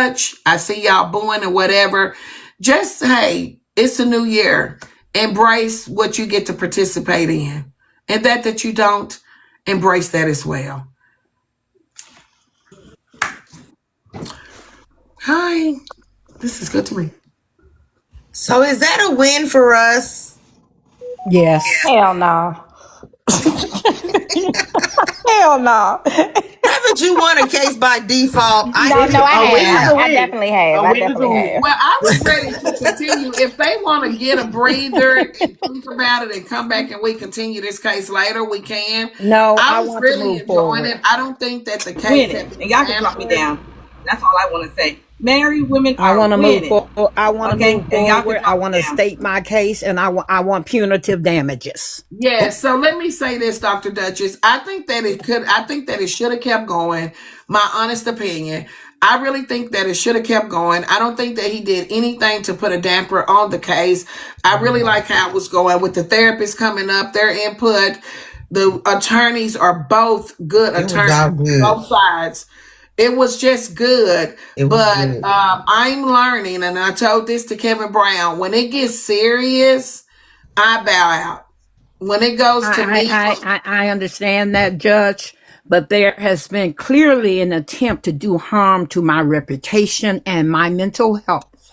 I see y'all booing or whatever. Just, hey, it's a new year. Embrace what you get to participate in. And that you don't, embrace that as well. Hi. This is good to me. So is that a win for us? Yes. Hell no. Hell no. Haven't you won a case by default? No, no, I A win is have. a I win. definitely have. A I win is a definitely win. have. Well, I was ready to continue. If they want to get a breather and think about it and come back and we continue this case later, we can. No, I I was want to really move enjoying forward. it. I don't think that the case had Winning. been And y'all can drop me answered. down. That's all I want to say. Married women I are want to move winning. forward. I want to Okay? move And y'all can forward. I drop me want to down. state my case, and I want punitive damages. Yeah, so let me say this, Dr. Duchess. I think that it should have kept going. My honest opinion. I really think that it should have kept going. I don't think that he did anything to put a damper on the case. I really like how it was going with the therapists coming up, their input. The attorneys are both good It was all attorneys, good. both sides. It was just good. It was But good. I'm learning, and I told this to Kevin Brown, when it gets serious, I bow out. When it goes to me, I understand that, Judge, but there has been clearly an attempt to do harm to my reputation and my mental health,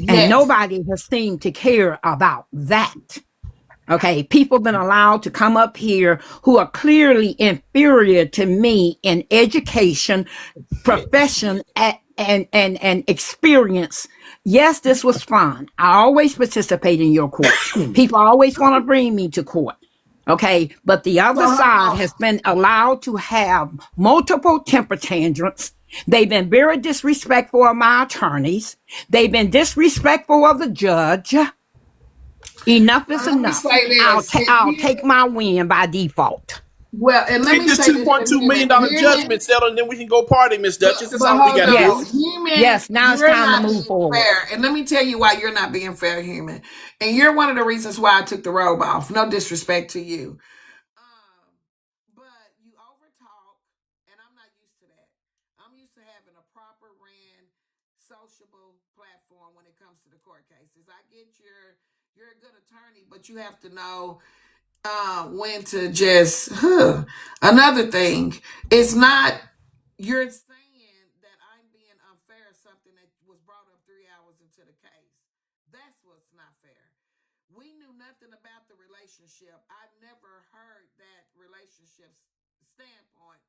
and yes. nobody has seemed to care about that. Okay, people have been allowed to come up here who are clearly inferior to me in education, profession, and experience. Yes, this was fun. I always participate in your court. People always want to bring me to court. Okay, but the other side has been allowed to have multiple temper tantrums. They've been very disrespectful of my attorneys. They've been disrespectful of the judge. Enough is Let me enough. say this. I'll take my win by default. Well, and let Get me this say two this point to two him. million dollar Hear me. judgment settled, and then we can go party, Miss Duchess. That's But all we hold got to on. do. Yes. Human, Yes, now it's you're time to not move being forward. fair. And let me tell you why you're not being fair, human. And you're one of the reasons why I took the robe off. No disrespect to you. But you overtalk, and I'm not used to that. I'm used to having a proper ran, sociable platform when it comes to the court cases. I get you're a good attorney, but you have to know when to just another thing. It's not you're saying that I'm being unfair of something that was brought up 3 hours into the case. That's what's not fair. We knew nothing about the relationship. I've never heard that relationship standpoint.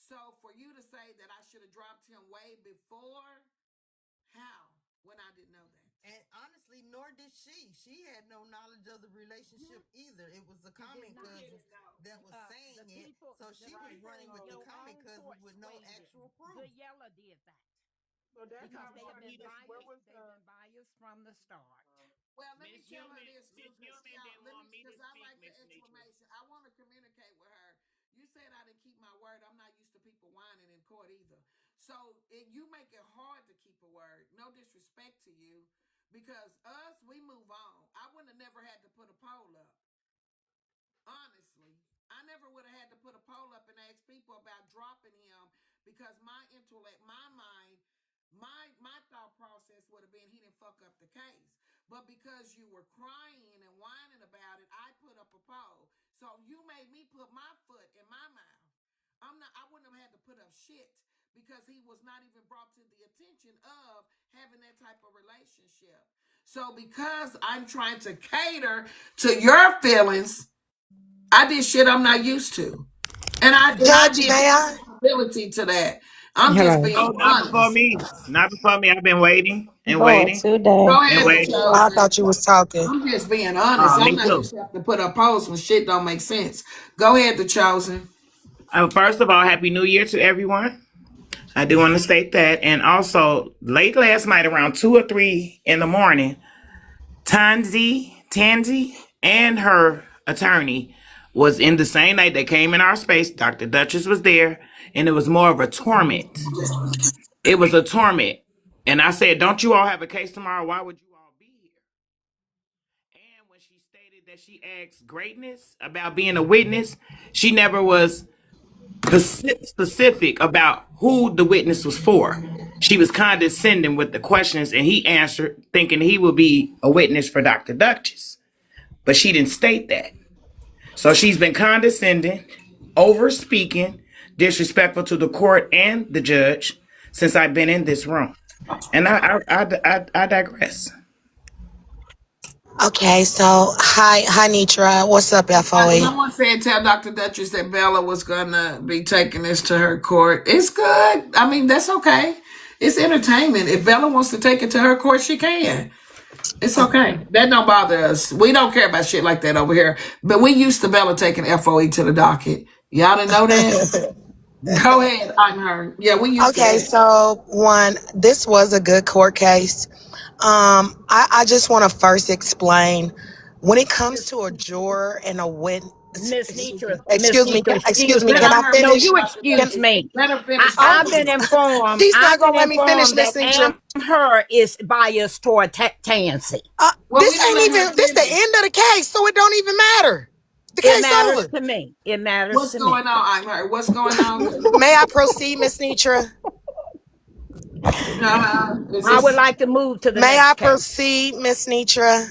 So for you to say that I should have dropped him way before, how? When I didn't know that. And honestly, nor did she. She had no knowledge of the relationship either. It was the common cousin that was saying it. So she was running with the common cousin with no actual proof. Yella did that So that's because not funny. Where was they've been biased from the start. Well, let me Miss tell her Human, this, Miss because Human y'all, didn't let want me, me to because I speak, like the Miss Nietzsche. explanation. I want to communicate with her. You said I didn't keep my word. I'm not used to people whining in court either. So you make it hard to keep a word. No disrespect to you, because us, we move on. I wouldn't have never had to put a poll up. Honestly, I never would have had to put a poll up and ask people about dropping him, because my intellect, my mind, my thought process would have been he didn't fuck up the case. But because you were crying and whining about it, I put up a poll. So you made me put my foot in my mouth. I wouldn't have had to put up shit, because he was not even brought to the attention of having that type of relationship. So because I'm trying to cater to your feelings, I did shit I'm not used to. And I Judge, did may I? responsibility to that. I'm just Hello. being Oh, not before honest. me. Not before me. I've been waiting and Boy, waiting today. Go and ahead, waiting. Oh, I chosen. thought you was talking. I'm just being honest. I'm Me not too. used to have to put up posts when shit don't make sense. Go ahead, the chosen. First of all, Happy New Year to everyone. I do want to state that. And also, late last night, around 2 or 3 in the morning, Tansy, and her attorney was in the same night. They came in our space. Dr. Duchess was there, and it was more of a torment. It was a torment. And I said, don't you all have a case tomorrow? Why would you all be here? And when she stated that she asked greatness about being a witness, she never was specific about who the witness was for. She was condescending with the questions, and he answered thinking he would be a witness for Dr. Duchess. But she didn't state that. So she's been condescending, over speaking, disrespectful to the court and the judge since I've been in this room. And I digress. Okay, so hi Nitra. What's up, FOE? Someone said tell Dr. Duchess that Bella was gonna be taking this to her court. It's good. I mean, that's okay. It's entertainment. If Bella wants to take it to her court, she can. It's okay. That don't bother us. We don't care about shit like that over here. But we used to Bella taking FOE to the docket. Y'all didn't know that? Go ahead, I'm her. Yeah, we used to. Okay, so this was a good court case. I just want to first explain when it comes to a juror and a witness. Miss Nitra. Excuse me. Can I No, finish? you excuse me. Let her finish. I've been informed. She's not I've gonna been let me finish, informed Miss that Nitra. her is biased toward Tansy. Well, This we ain't let her even. This the finish. end of the case, so it don't even matter. The It case matters over. to me. It matters What's to going me. on, I'm her? What's going on? May I proceed, Miss Nitra? I would like to move to the May I next case. proceed, Miss Nitra?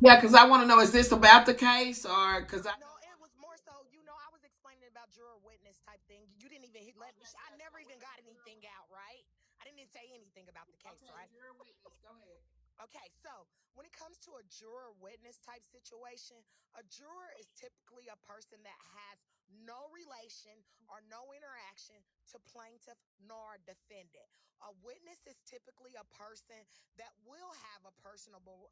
Yeah, because I want to know, is this about the case or because I. No, it was more so, I was explaining about juror witness type thing. You didn't even let me. I never even got anything out, right? I didn't even say anything about the case, right? You're a witness. Go ahead. Okay, so when it comes to a juror witness type situation, a juror is typically a person that has no relation or no interaction to plaintiff nor defendant. A witness is typically a person that will have a personable,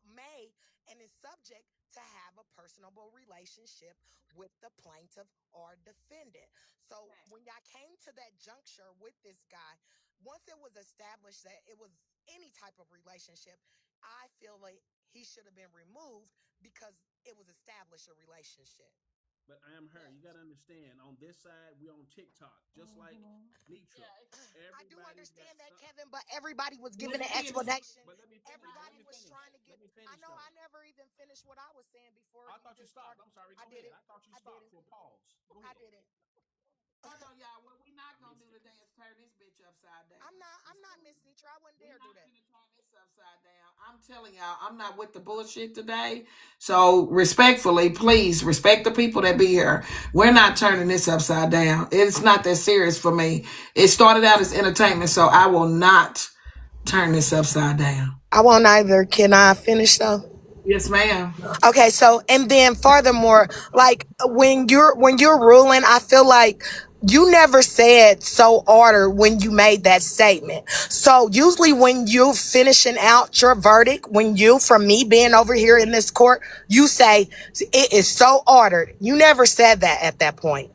and is subject to have a personable relationship with the plaintiff or defendant. So when y'all came to that juncture with this guy, once it was established that it was any type of relationship, I feel like he should have been removed because it was established a relationship. But I am her. You got to understand, on this side, we on TikTok, just like Nitra. I do understand that, Kevin, but everybody was giving an explanation. But let me finish. Everybody was trying to get. I know I never even finished what I was saying before. I thought you stopped. I'm sorry. Go ahead. I thought you stopped for a pause. Go ahead. I didn't. Hold on, y'all. What we not gonna do today is turn this bitch upside down. I'm not Miss Nitra. I wouldn't dare do that. Turn this upside down. I'm telling y'all, I'm not with the bullshit today. So respectfully, please respect the people that be here. We're not turning this upside down. It's not that serious for me. It started out as entertainment, so I will not turn this upside down. I won't either. Can I finish though? Yes, ma'am. Okay, so and then furthermore, like when you're ruling, I feel like you never said so ordered when you made that statement. So usually when you're finishing out your verdict, from me being over here in this court, you say it is so ordered. You never said that at that point.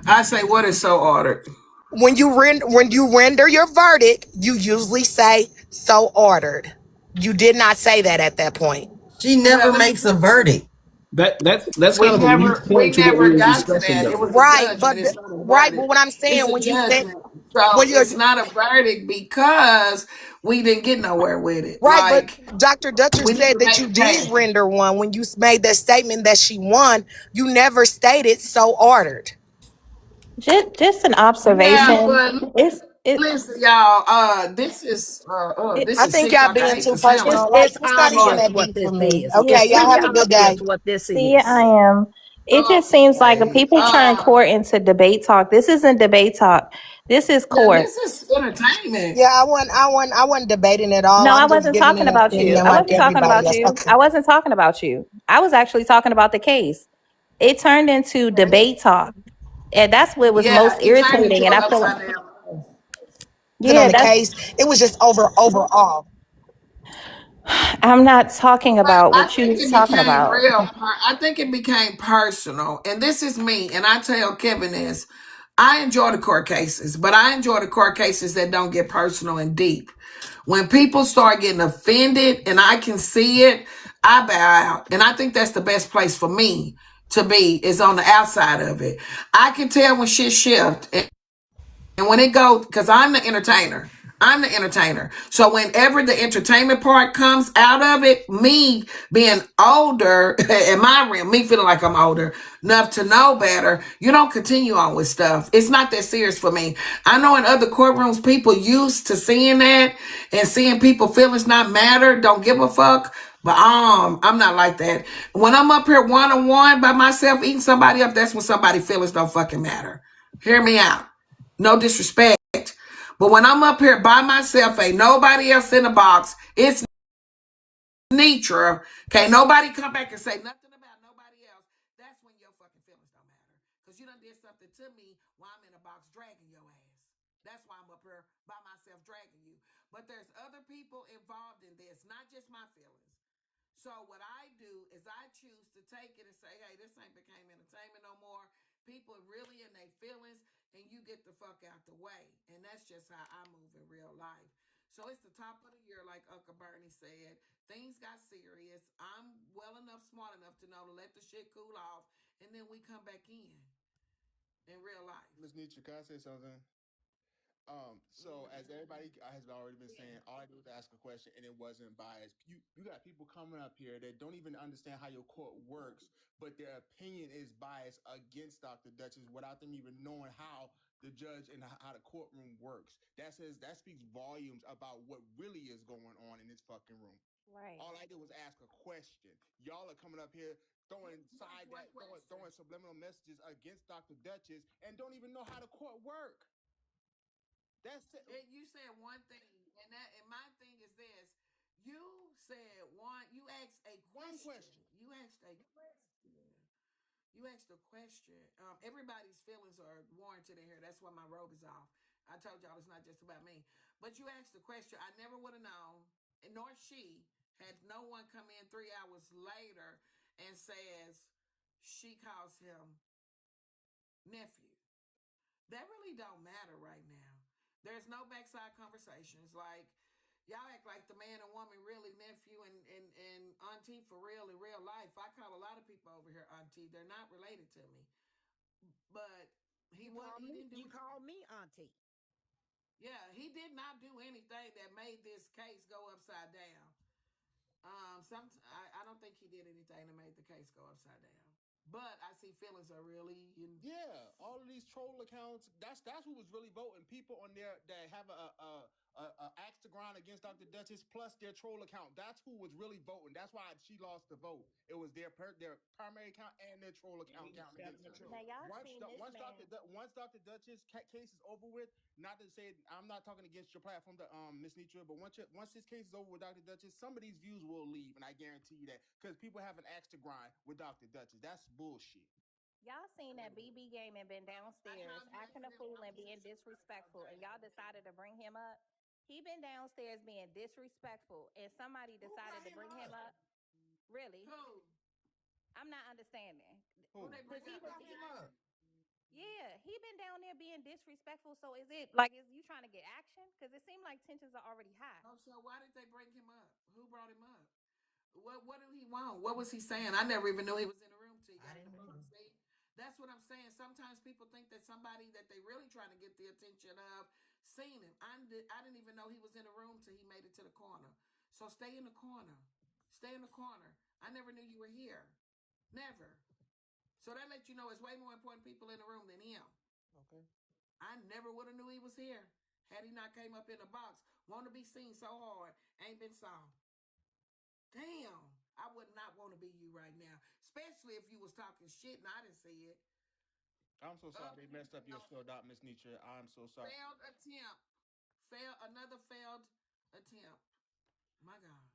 I say what is so ordered? When you render your verdict, you usually say so ordered. You did not say that at that point. She never makes a verdict. That's We kind of a mute point to what we never were got to discussing, that. though. It was Right, a but judgment. but what I'm saying It's a when you said judgment. So when you're it's not a verdict because we didn't get nowhere with it. right, Like but Dr. Dutcher we need said to that make you a did case. render one when you made that statement that she won. You never stated so ordered. Just an Yeah, observation. but listen, y'all. This is I think y'all TikTok. I being hate too to sound like personal. Like It's it's not even obvious that what deep this for me. is. Yeah, Okay, It's y'all see, have a good day. obvious what this see, I is. am. It just seems like okay. people turn court into debate talk. This isn't debate talk. This is Yeah, court. this is entertainment. Yeah, I wasn't debating at all. No, I I'm just wasn't giving talking an about you. opinion I like wasn't talking everybody about else. you. Okay. I wasn't talking about you. I was actually talking about the case. It turned into debate talk. And that's what was Yeah, most it turned irritating. into And an I feel like, upside down. On yeah, the case, it was just overall. I'm not talking about I what you think was it talking became about. real. I think it became personal, and this is me. And I tell Kevin this: I enjoy the court cases, but I enjoy the court cases that don't get personal and deep. When people start getting offended, and I can see it, I bow out, and I think that's the best place for me to be is on the outside of it. I can tell when shit shift, and when it goes, because I'm the entertainer. I'm the entertainer. So whenever the entertainment part comes out of it, me being older in my realm, me feeling like I'm older enough to know better, you don't continue on with stuff. It's not that serious for me. I know in other courtrooms, people used to seeing that and seeing people feelings not matter, don't give a fuck. But I'm not like that. When I'm up here one-on-one by myself eating somebody up, that's when somebody feelings don't fucking matter. Hear me out. No disrespect. But when I'm up here by myself, ain't nobody else in the box. It's Nitra. Can't nobody come back and say nothing about nobody else. That's when your fucking feelings don't matter. Because you done did something to me while I'm in a box dragging your ass. That's why I'm up here by myself dragging you. But there's other people involved in this, not just my feelings. So what I do is I choose to take it and say, hey, this ain't became entertainment no more. People really in their feelings, and you get the fuck out the way. And that's just how I move in real life. So it's the top of the year, like Uncle Bernie said. Things got serious. I'm well enough, smart enough to know to let the shit cool off, and then we come back in real life. Ms. Nietzsche, can I say something? So as everybody has already been saying, all I did was ask a question and it wasn't biased. You got people coming up here that don't even understand how your court works, but their opinion is biased against Dr. Duchess without them even knowing how the judge and how the courtroom works. That speaks volumes about what really is going on in this fucking room. Right. All I did was ask a question. Y'all are coming up here throwing subliminal messages against Dr. Duchess and don't even know how the court work. That's it. You said one thing, and my thing is this. You said one. You asked a question. One question. You asked a question. You asked a question. Everybody's feelings are warranted in here. That's why my robe is off. I told y'all it's not just about me. But you asked the question. I never would have known, nor she, had no one come in 3 hours later and says she calls him nephew. That really don't matter right now. There's no backside conversations. Like, y'all act like the man and woman really nephew and auntie for real in real life. I call a lot of people over here auntie. They're not related to me. But you call me auntie. Yeah, he did not do anything that made this case go upside down. I don't think he did anything that made the case go upside down. But I see feelings are really all of these troll accounts. That's who was really voting. People on there that have a axe to grind against Dr. Duchess plus their troll account. That's who was really voting. That's why she lost the vote. It was their primary account and their troll account counting against her. Now y'all Once Dr. Duchess case is over with, not to say I'm not talking against your platform, Ms. Nitra, but once this case is over with Dr. Duchess, some of these views will leave, and I guarantee you that because people have an axe to grind with Dr. Duchess. That's bullshit. Y'all seen that BB game and been downstairs acting a fool and being disrespectful, and y'all decided to bring him up? He been downstairs being disrespectful, and somebody decided to bring him up? Really? Who? I'm not understanding. Who? Because he been down there being disrespectful. So is you trying to get action? Because it seemed like tensions are already high. Oh, so why did they bring him up? Who brought him up? What did he want? What was he saying? I never even knew he was in the room till he got in the box. See? That's what I'm saying. Sometimes people think that somebody that they really trying to get the attention of seen him. I didn't even know he was in the room till he made it to the corner. So stay in the corner. Stay in the corner. I never knew you were here. Never. So that lets you know it's way more important people in the room than him. Okay. I never would have knew he was here had he not came up in the box. Want to be seen so hard. Ain't been saw. Damn, I would not want to be you right now, especially if you was talking shit and I didn't see it. I'm so sorry they messed up your sold out, Miss Nitra. I'm so sorry. Failed attempt. Another failed attempt. My God.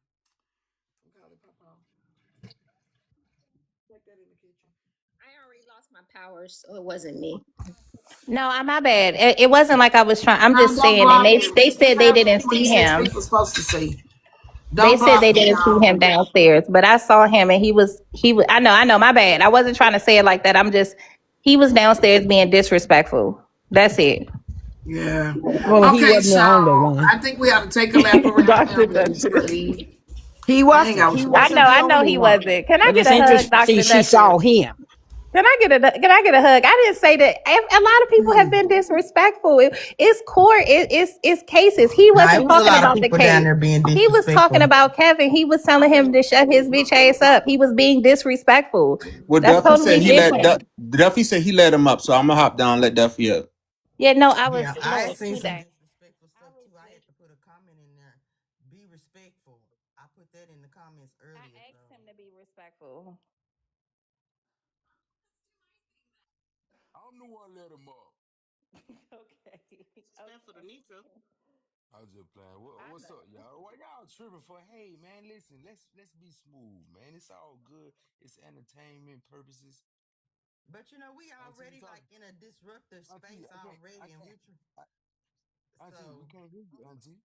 I'm calling Papa. Take that in the kitchen. I already lost my power, so it wasn't me. No, my bad. It wasn't like I was trying. I'm just saying, and they said they didn't see him. People supposed to see. They said they didn't see him downstairs, but I saw him, and he was. I know. My bad. I wasn't trying to say it like that. He was downstairs being disrespectful. That's it. Yeah. Well, okay, he wasn't so the only one. I think we ought to take a lap around. He wasn't. I know he wasn't. Can I get a hug, Dr. She saw him. Can I get a hug? I didn't say that. A lot of people have been disrespectful. It's court. It's cases. He Nah, it wasn't was a talking lot of about the people down case. there being He was talking disrespectful. about Kevin. He was telling him to shut his bitch ass up. He was being disrespectful. Well, That's Duffy totally said he let different. Duffy said he let him up, so I'm gonna hop down and let Duffy up. Yeah, no, Yeah, I no, seen too some dang. disrespectful stuff too. I had to put a comment in there. Be respectful. I put that in the comments I earlier. So asked him to be respectful. I'm the one let him up. Okay. Stand for the Nitra. I was just playing. I What's know. up, y'all? What y'all tripping for? Hey, man, listen. Let's be smooth, man. It's all good. It's entertainment purposes. but we Auntie, you already like talking? in a disruptive Auntie, space already, and Auntie, we so can't hear you, Auntie.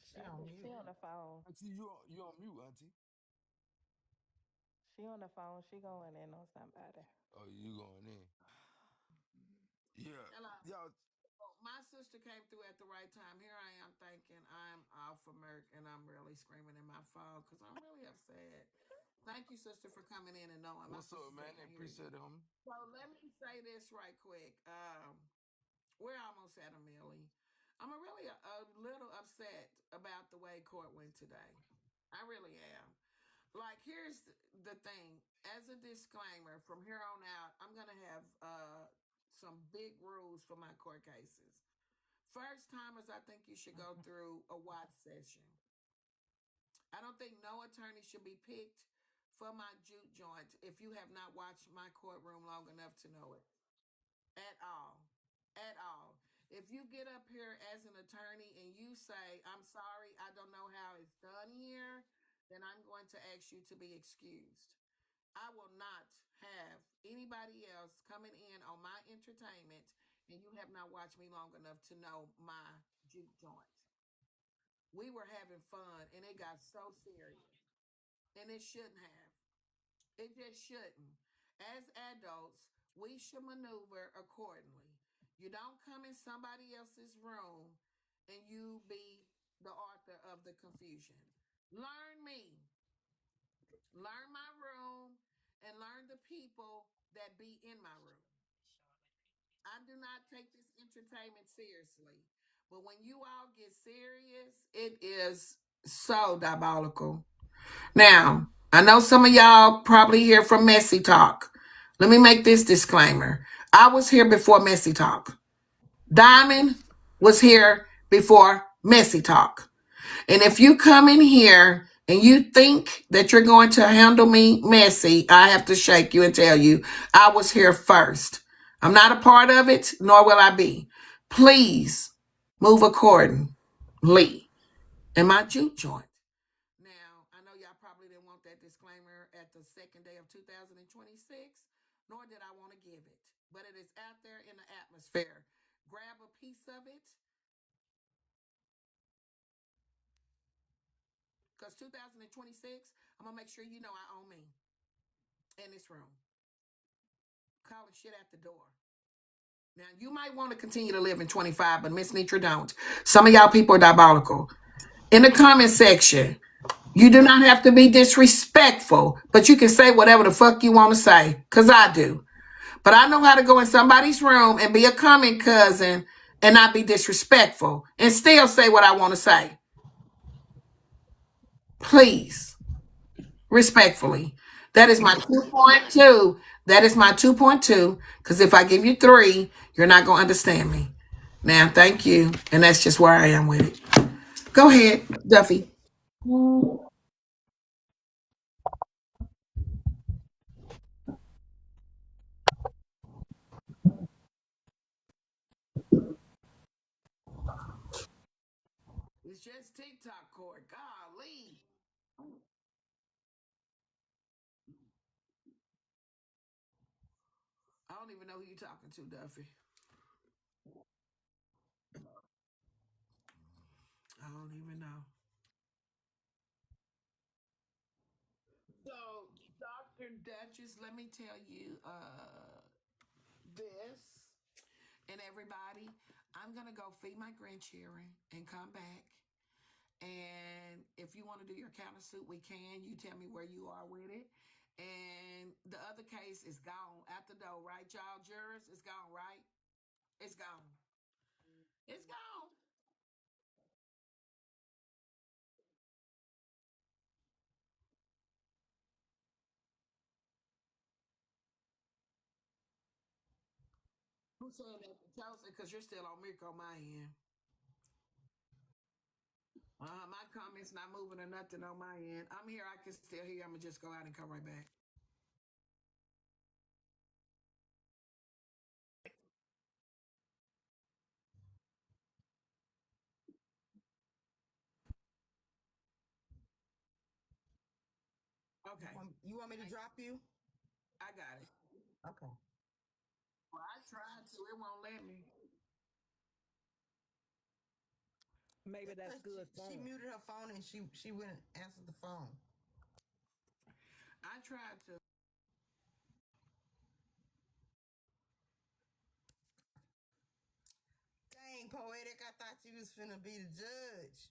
she on She mute. on the phone. Auntie, you on mute, Auntie. She on the phone. She going in on somebody. Oh, you going in? Yeah, Hello. y'all. My sister came through at the right time. Here I am thinking I'm off of Merc and I'm really screaming in my phone because I'm really upset. Thank you, sister, for coming in and knowing. My What's sister up, said man? I can hear you. appreciate it, homie. So let me say this right quick. We're almost at a millie. I'm really a little upset about the way court went today. I really am. Like, here's the thing. As a disclaimer, from here on out, I'm gonna have some big rules for my court cases. First timers, I think you should go through a watch session. I don't think no attorney should be picked for my juke joint if you have not watched my courtroom long enough to know it. At all. At all. If you get up here as an attorney and you say, I'm sorry, I don't know how it's done here, then I'm going to ask you to be excused. I will not have anybody else coming in on my entertainment and you have not watched me long enough to know my juke joint. We were having fun and it got so serious. And it shouldn't have. It just shouldn't. As adults, we should maneuver accordingly. You don't come in somebody else's room and you be the author of the confusion. Learn me. Learn my room and learn the people that be in my room. I do not take this entertainment seriously. But when you all get serious, it is so diabolical. Now, I know some of y'all probably hear from Messy Talk. Let me make this disclaimer. I was here before Messy Talk. Diamond was here before Messy Talk. And if you come in here and you think that you're going to handle me messy, I have to shake you and tell you I was here first. I'm not a part of it, nor will I be. Please move accordingly in my juke joint. Now, I know y'all probably didn't want that disclaimer at the second day of 2026, nor did I want to give it. But it is out there in the atmosphere. Grab a piece of it, because 2026, I'm going to make sure you know I own me in this room. Calling shit at the door. Now, you might want to continue to live in 25, but Miss Nitra don't. Some of y'all people are diabolical. In the comment section, you do not have to be disrespectful, but you can say whatever the fuck you want to say, because I do. But I know how to go in somebody's room and be a comment cousin and not be disrespectful and still say what I want to say. Please, respectfully. That is my 2.2. That is my 2.2, because if I give you 3, you're not going to understand me. Now, thank you. And that's just where I am with it. Go ahead, Duffy. It's just TikTok court. Golly. I don't even know who you're talking to, Duffy. I don't even know. So, Dr. Duchess, let me tell you this and everybody. I'm going to go feed my grandchildren and come back. And if you want to do your counter suit, we can. You tell me where you are with it. And the other case is gone out the door, right, y'all? Jurors, it's gone, right? It's gone. It's gone. Who's saying that? Chelsea, because you're still on Mick on my end. My comments not moving or nothing on my end. I'm here. I can still hear. I'm gonna just go out and come right back. Okay, You want me to drop you? I got it. Okay. Well, I tried to. It won't let me. Maybe that's good She form. muted her phone and she went and answered the phone. I tried to. Dang, poetic! I thought you was finna be the judge.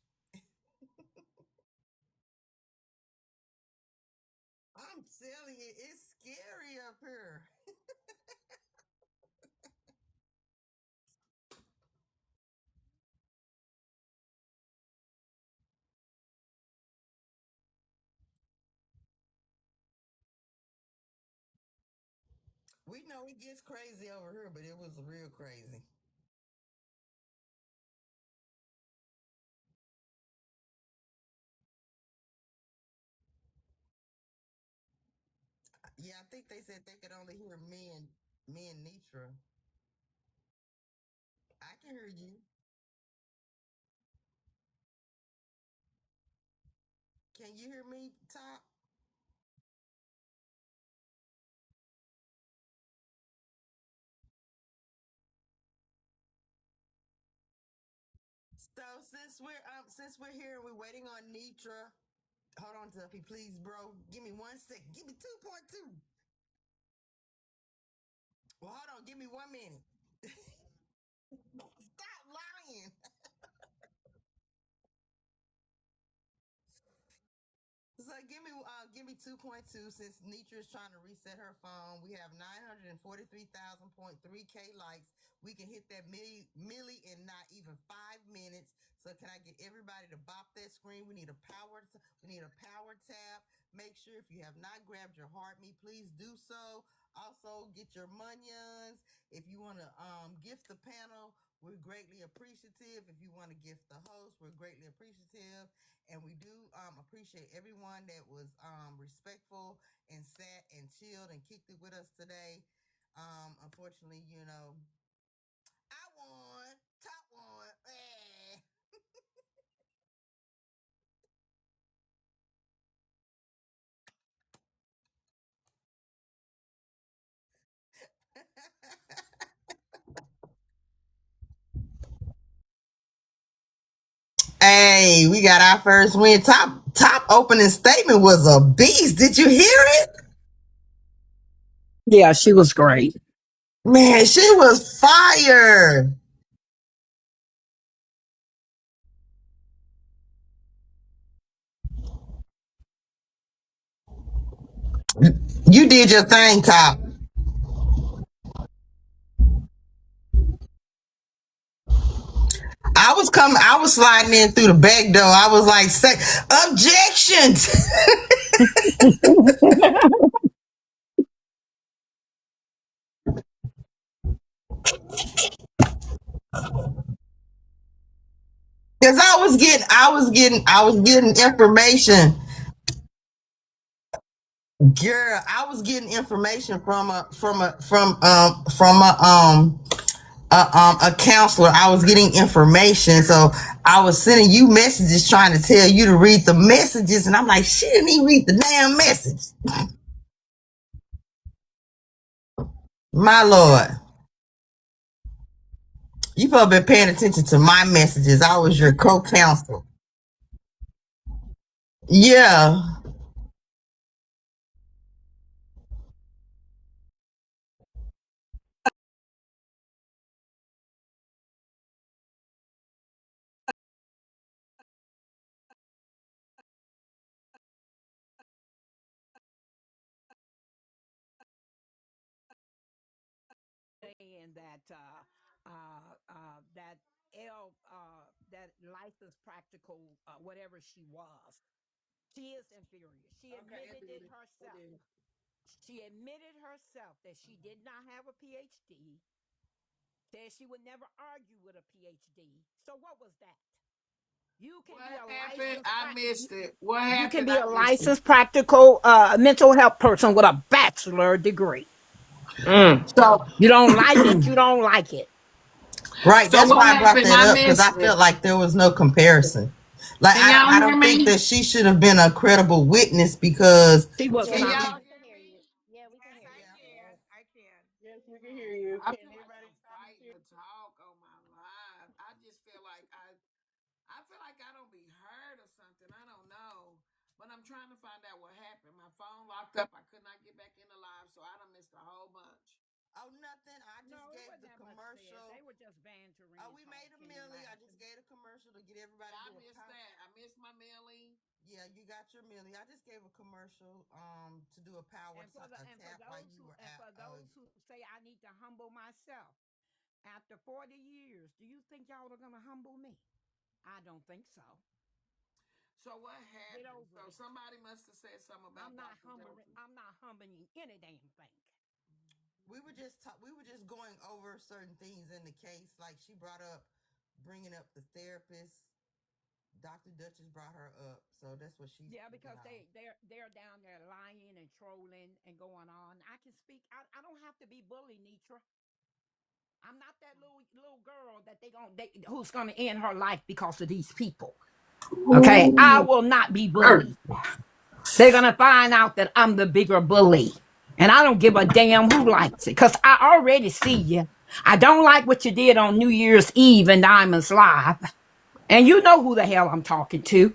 I'm telling you, it's scary up here. We know it gets crazy over here, but it was real crazy. Yeah, I think they said they could only hear me and Nitra. I can hear you. Can you hear me, Top? So since we're here and we're waiting on Nitra, hold on, Tuffy, please, bro. Give me 1 second. Give me 2.2. Well, hold on. Give me 1 minute. Stop lying. So give me 2.2 since Nitra is trying to reset her phone. We have 943,000.3K likes. We can hit that milli in not even 5 minutes. So can I get everybody to bop that screen? We need a power tap. Make sure if you have not grabbed your heart me, please do so. Also get your munions. If you want to gift the panel, we're greatly appreciative. If you want to gift the host, we're greatly appreciative. And we do appreciate everyone that was respectful and sat and chilled and kicked it with us today. Unfortunately, I won. Top one. Hey, we got our first win. Top opening statement was a beast. Did you hear it? Yeah, she was great. Man, she was fire. You did your thing, Top. I was sliding in through the back door. I was like, say, objections. Cause I was getting information. Girl, I was getting information from a counselor. I was getting information. So I was sending you messages trying to tell you to read the messages. And I'm like, she didn't even read the damn message. My Lord. You probably been paying attention to my messages. I was your co-counselor. Yeah. saying that that that licensed practical whatever she was, she is inferior. She Okay, I admitted did it it. I herself. did it. She admitted herself that she did not have a PhD. Said she would never argue with a PhD. So what was that? You can be What a happened? licensed I practical. missed it. What You can happened? be I a missed it. licensed practical mental health person with a bachelor degree. Mm. So, You don't like it. You don't like it. Right. so That's what why I brought happened? that I up because I missed felt it. like there was no comparison. Like Can y'all I hear don't think me? that she should have been a credible witness because She was Yes, Can not. we y'all can hear hear me? you. Yeah, we can Yes, hear I you. can. I can. Yes, we can hear you. I Can feel like everybody I'm else fighting hear? to talk on my live. I just feel like I feel like I don't be heard or something. I don't know. But I'm trying to find out what happened. My phone locked up. I could not get back in the live, so I done missed a whole bunch. oh nothing. I just No, it gave wasn't the that much said. commercial. They were just bantering Oh, and we made a talking and millie. I just laughing. gave a commercial to get everybody Yeah, to I do a missed power. that. I missed my Millie. Yeah, you got your millie. I just gave a commercial to do a power a And for tap while those you who were and out. for those who say I need to humble myself after 40 years, do you think y'all are gonna humble me? I don't think so. So what Get happened? over So it. somebody must have said something about Dr. Jones. I'm not humbling any damn thing. We were just going over certain things in the case. Like she brought up bringing up the therapist. Dr. Duchess brought her up, so that's what she's Yeah, speaking because on. they're down there lying and trolling and going on. I can speak. I don't have to be bullied, Nitra. I'm not that little girl that who's gonna end her life because of these people. Okay, I will not be bullied. They're gonna find out that I'm the bigger bully, and I don't give a damn who likes it because I already see you. I don't like what you did on New Year's Eve in Diamonds Live, and you know who the hell I'm talking to.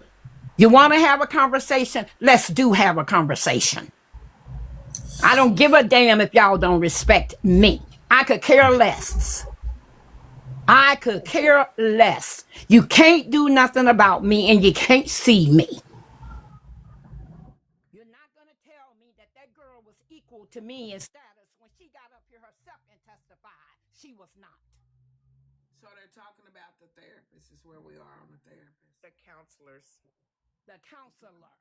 You want to have a conversation? Let's do have a conversation. I don't give a damn if y'all don't respect me. I could care less. I could care less. You can't do nothing about me and you can't see me. You're not going to tell me that that girl was equal to me in status when she got up here herself and testified. She was not. So they're talking about the therapist. Is where we are on the therapist. The counselors. The counselor.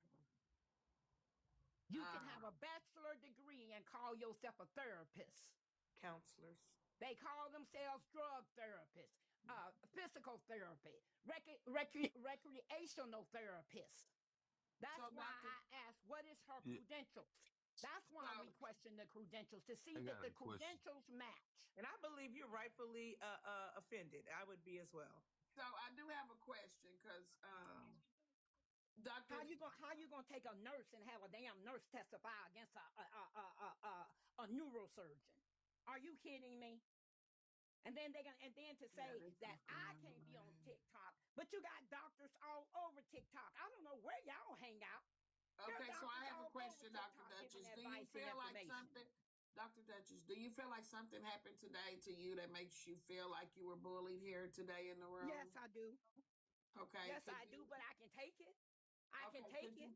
You can have a bachelor degree and call yourself a therapist. Counselors. They call themselves drug therapists, physical therapy, recreational therapists. That's So why Dr. I asked, what is her Yeah, credentials? That's why we So question the credentials to see I that got the a question. credentials match. And I believe you're rightfully offended. I would be as well. so I do have a question because Doctor. How you gonna take a nurse and have a damn nurse testify against a neurosurgeon? Are you kidding me? And then to Yeah, say this that is I going can't be on on. TikTok, but you got doctors all over TikTok. I don't know where y'all hang out. There are Okay, so I doctors have a all over question, Dr. TikTok giving Duchess. Do you advice and feel like information. something, Dr. Duchess, do you feel like something happened today to you that makes you feel like you were bullied here today in the Yes, room? I do. Okay, Yes, could I do, you, but I can take it. I can okay, take it.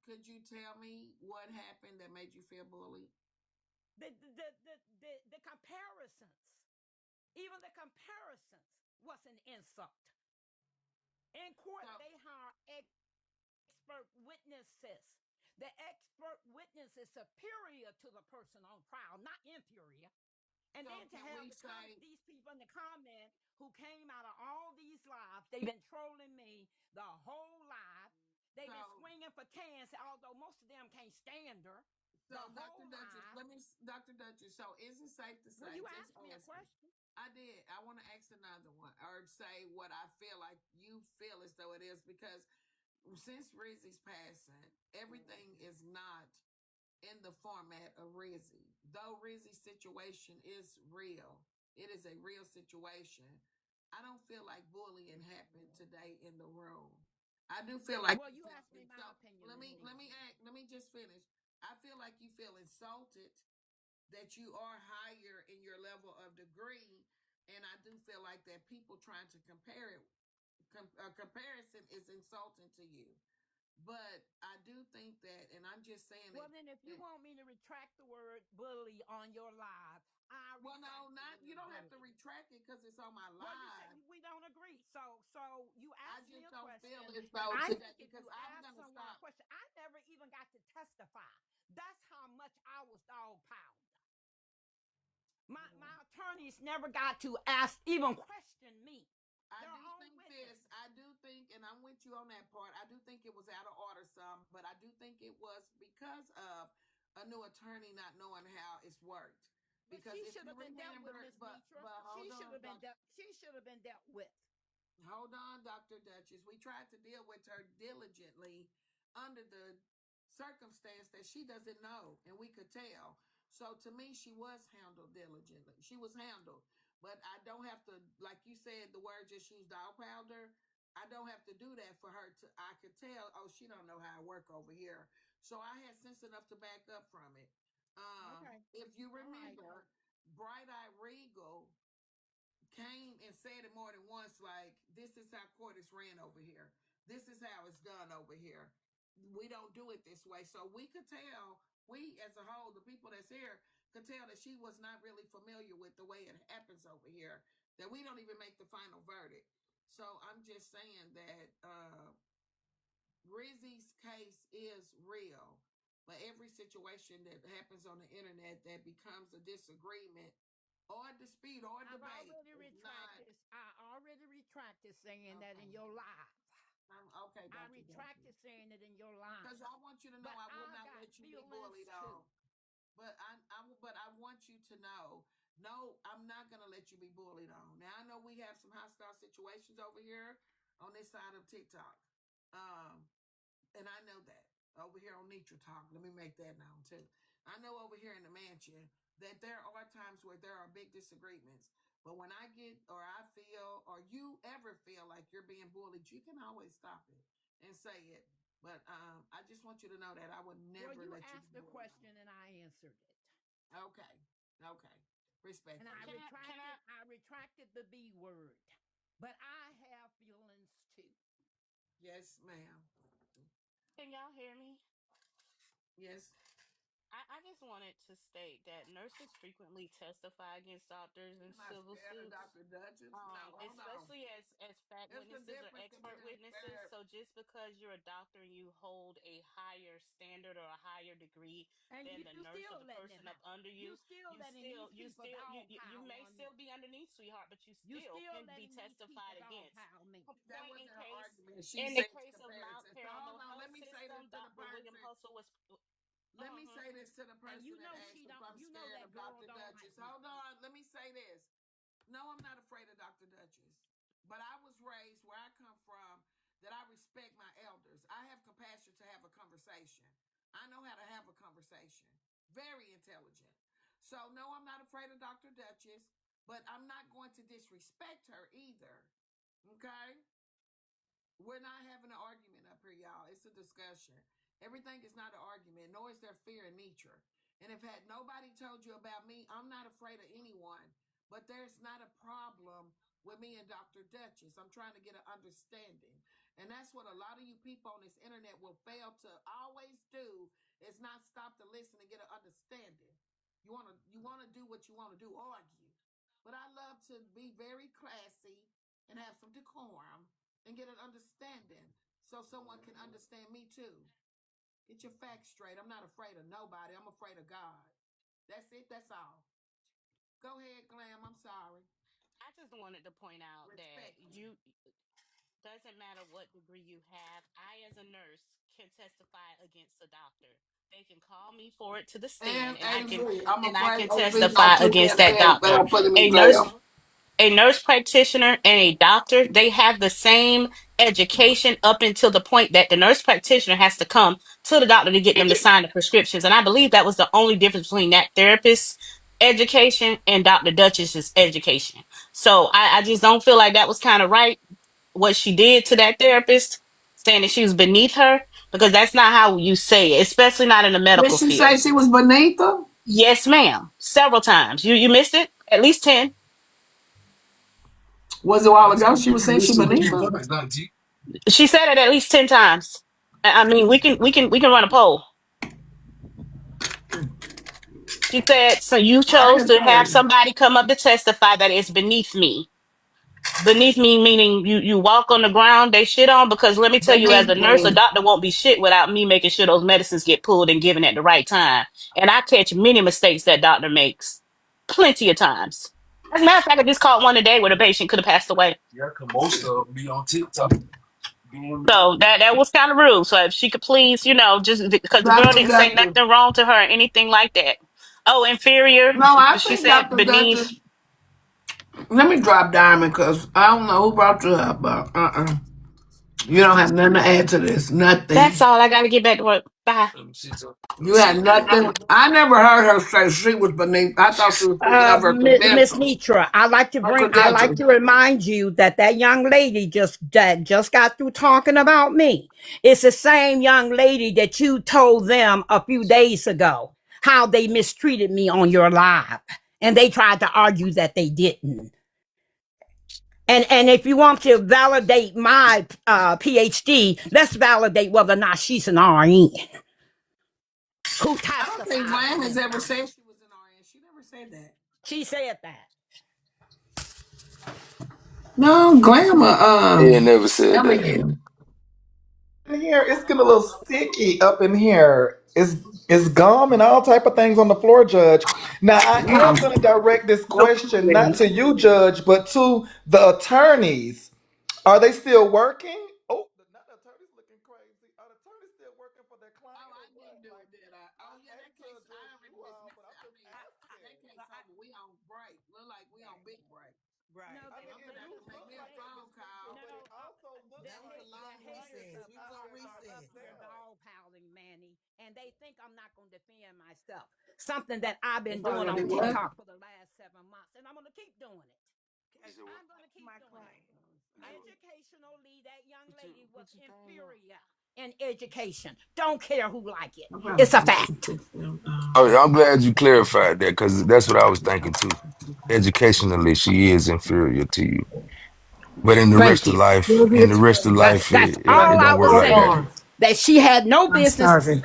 could you tell me what happened that made you feel bullied? The comparisons, even the comparisons was an insult. In court, So, they hire expert witnesses. The expert witness is superior to the person on trial, not inferior. And so then to can have we say, these people in the comment who came out of all these lives, they've been trolling me the whole live. They've been so swinging for cans, although most of them can't stand her. So, The Dr. whole Duchess, live. Dr. Duchess, so is it safe to Well, say, you just asked me a asking, question. I did. I want to ask another one or say what I feel like you feel as though it is because since Rizzy's passing, everything is not in the format of Rizzy. Though Rizzy's situation is real, it is a real situation. I don't feel like bullying happened today in the room. I do feel like Well, you you feel asked me my so. opinion, Let Miss me let me Nitra. act. Let me just finish. I feel like you feel insulted that you are higher in your level of degree, and I do feel like that people trying to compare it, comparison is insulting to you. But I do think that, and I'm just saying Well, it. then, if you That, want me to retract the word bully on your live, I Well, no, retracted not it you and don't have voted. to retract it because it's on my Well, you said live. we don't agree. So you I asked me just a don't feel question. as though I today think if because you I'm ask gonna someone a stop. question, I never even got to testify. That's how much I was dog pound. My attorneys never got to ask, even question me. I Their do own think this. witnesses. I do think, and I'm with you on that part. I do think it was out of order some, but I do think it was because of a new attorney not knowing how it's worked. But Because she if should you have been dealt with, remember, Miss but Mitra. hold on, She should have been dealt with. hold on, Dr. Duchess. We tried to deal with her diligently under the circumstance that she doesn't know, and we could tell. So to me, she was handled diligently. She was handled. But I don't have to, like you said, the word just used dog powder. I don't have to do that for her to, I could tell, oh, she don't know how I work over here. So I had sense enough to back up from it. Okay. If you All right. remember, Bright Eye Regal came and said it more than once, like, this is how court is ran over here. This is how it's done over here. We don't do it this way. So we could tell, we as a whole, the people that's here, could tell that she was not really familiar with the way it happens over here, that we don't even make the final verdict. So I'm just saying that Rizzy's case is real. But every situation that happens on the internet that becomes a disagreement or a dispute or a I've debate already is not. retracted. I already retracted saying that in Okay. your live. Okay, I Dr. Duffy. retracted saying it in your line. Because I want you to know But I will I not got let you be feelings bullied too. on. But I want you to know, no, I'm not gonna let you be bullied on. Now I know we have some hostile situations over here on this side of TikTok. Um, and I know that over here on Nitra Talk. Let me make that known too. I know over here in the mansion that there are times where there are big disagreements. But when I get, or I feel, or you ever feel like you're being bullied, you can always stop it and say it. But I just want you to know that I would Well, never you let you asked be the bullied question and I answered it. on. Okay, okay, And I respectfully. retracted the B word. But I have feelings too. Yes, ma'am. Can y'all hear me? Yes. I just wanted to state that nurses frequently testify against doctors in Am I civil scared of suits, Dr. Duchess? No, hold on. especially as fact It's a witnesses or difference in expert being witnesses. scared. So just because you're a doctor and you hold a higher standard or a higher degree And than you the nurse or still the letting it person up happen. under You you, still letting these people dog you pile may on me. still be underneath, sweetheart, but you You still still can be letting these people testified dog against. pile me. That Point wasn't in her case. argument. She In the says case of Mount comparison. So hold Carmel on. Health Let me say this System, to the Dr. William person. Hustle was. Let me Mm-hmm. say this to the And person you that know asked she if don't. I'm You know scared that of girl Dr. don't like Duchess. me. Hold on. Let me say this. No, I'm not afraid of Dr. Duchess. But I was raised where I come from that I respect my elders. I have compassion to have a conversation. I know how to have a conversation. Very intelligent. So, no, I'm not afraid of Dr. Duchess, but I'm not going to disrespect her either. Okay? We're not having an argument up here, y'all. It's a discussion. Everything is not an argument, nor is there fear in nature. And if had nobody told you about me, I'm not afraid of anyone. But there's not a problem with me and Dr. Duchess. I'm trying to get an understanding. And that's what a lot of you people on this internet will fail to always do is not stop to listen and get an understanding. You wanna do what you want to do, argue. But I love to be very classy and have some decorum and get an understanding so someone can understand me too. Get your facts straight. I'm not afraid of nobody. I'm afraid of God. That's it. That's all. Go ahead, Glam. I'm sorry. I just wanted to point out that Respectfully. you doesn't matter what degree you have. I, as a nurse, can testify against a doctor. They can call me forward to the stand, And and AV, I'm and I afraid can AV gonna testify put me against in that jail. doctor. Gonna put him in A nurse, jail. a nurse practitioner, and a doctor, they have the same education up until the point that the nurse practitioner has to come to the doctor to get them to sign the prescriptions. And I believe that was the only difference between that therapist's education and Dr. Duchess's education. So I just don't feel like that was kind of right what she did to that therapist, saying that she was beneath her, because that's not how you say it, especially not in the Did medical she field. say she was beneath her? Yes, ma'am. Several times. You missed it? At least 10. Was it a while ago? She was saying she beneath her. She said it at least 10 times. I mean, we can run a poll. She said, so you I chose didn't to hear have you. somebody come up to testify that it's beneath me. Beneath me meaning you walk on the ground they shit on, because let me tell you, as a Beneath nurse, a me. doctor won't be shit without me making sure those medicines get pulled and given at the right time. And I catch many mistakes that doctor makes. Plenty of times. As a matter of fact, I just caught one today where the patient could have passed away. Yeah, 'cause most of them be on TikTok. So that was kind of rude. So if she could please, just because the girl Dr. didn't say Duchess. nothing wrong to her or anything like that. Oh, inferior. No, I She think said Dr. beneath. Duchess. Let me drop Diamond because I don't know who brought you up, but you don't have nothing to add to this. That's Nothing. all. I got to get back to work. Bye. Let me see. Let me You see. had nothing. I never heard her say she was beneath. I thought she was speaking of her Miss credentials. Nitra, Her I like credentials. to remind you that young lady just got through talking about me. It's the same young lady that you told them a few days ago how they mistreated me on your live, and they tried to argue that they didn't. And if you want to validate my PhD, let's validate whether or not she's an RN who I don't think testified Wham has against ever her. said she was an RN. She never said that. She said that. No, Glamour. He ain't never said I that. mean, In here, it's getting a little sticky up in here. It's gum and all type of things on the floor, Judge. Now I no. am gonna direct this No, question not to you, Judge, but to the attorneys. Are they still working? Oh, not the attorneys looking crazy. Are the attorneys still working for their client oh, or I what? didn't do Like it, did I? I Oh, yeah, that hate to case, I address you already all, dismissed but I'm it. I just mean, that asking. case over. We on break. Look like we on big break. Right. No, I mean, I'm it gonna do have to make look me a like a phone dismissal, call. but it also looks That was a like the long haters recess. up, We was on up recess. there yeah. dog piling, Manny, and they think I'm not going to defend myself. Something that I've They been probably doing gonna on do what? TikTok for the last 7 months, and I'm going to keep doing it. I'm going to keep My doing it. client. Educationally, that young lady was inferior in education. Don't care who like it. I'm It's a probably fact. Oh, yeah, I'm glad you clarified that because that's what I was thinking too. Educationally, she is inferior to you, but Thank you. in the rest of life, That's it all I don't work was like that. saying. That she had no I'm business starving.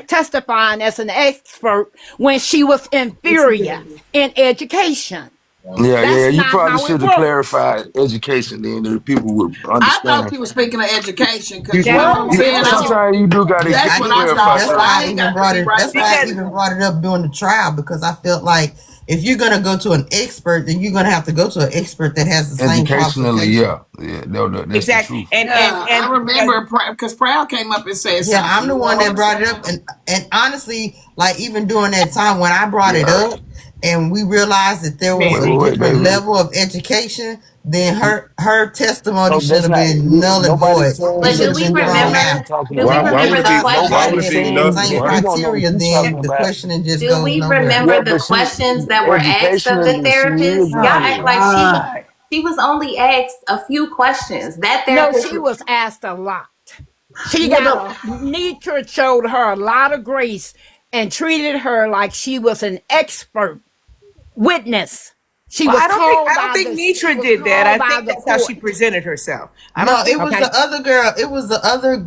testifying as an expert when she was inferior in education. Yeah, yeah, yeah. That's You not probably how it should have works. clarified education, then the people would I thought understand. you were speaking of education because you know what Well, I'm You, saying. because you sometimes you do got to Yeah, That's I what did I too. clarify thought, That's but why something. I I ain't even got to brought be it. right That's why I about because it. even brought it up during the trial because I felt like if you're gonna go to an expert, then you're gonna have to go to an expert that has the same Educationally, qualification. yeah, yeah, no, that's the exactly, truth. and Yeah, I because remember because Proud came up and said Yeah, something. I'm the You know one what that I'm brought it saying? up, and honestly, like even during that time when I brought it Yeah. up, and we realized that there was Wait, a Manny. wait, different baby. level of education, then her testimony So should that's have not been null and nobody void. It But saying should do have that we been you thrown ain't. out. I'm remember? talking Do we about Why remember would it the be? If Why would nobody's it questions? be everybody has the no? saying same you What? don't know what criteria, you're then talking the about. questioning just Do goes we nowhere. Yeah, remember the but she questions that were asked of the educationally she is therapist? Y'all Oh act inferior. like God! she was only asked a few questions. That No, therapist, she was asked a lot. She Well, got no, a Nitra showed her a lot of grace and treated her like she was an expert witness. She well, was I called don't by think she Nitra was did that. I called by think the that's how she court. presented herself. I No, don't it think. was Okay. the other girl. It was the other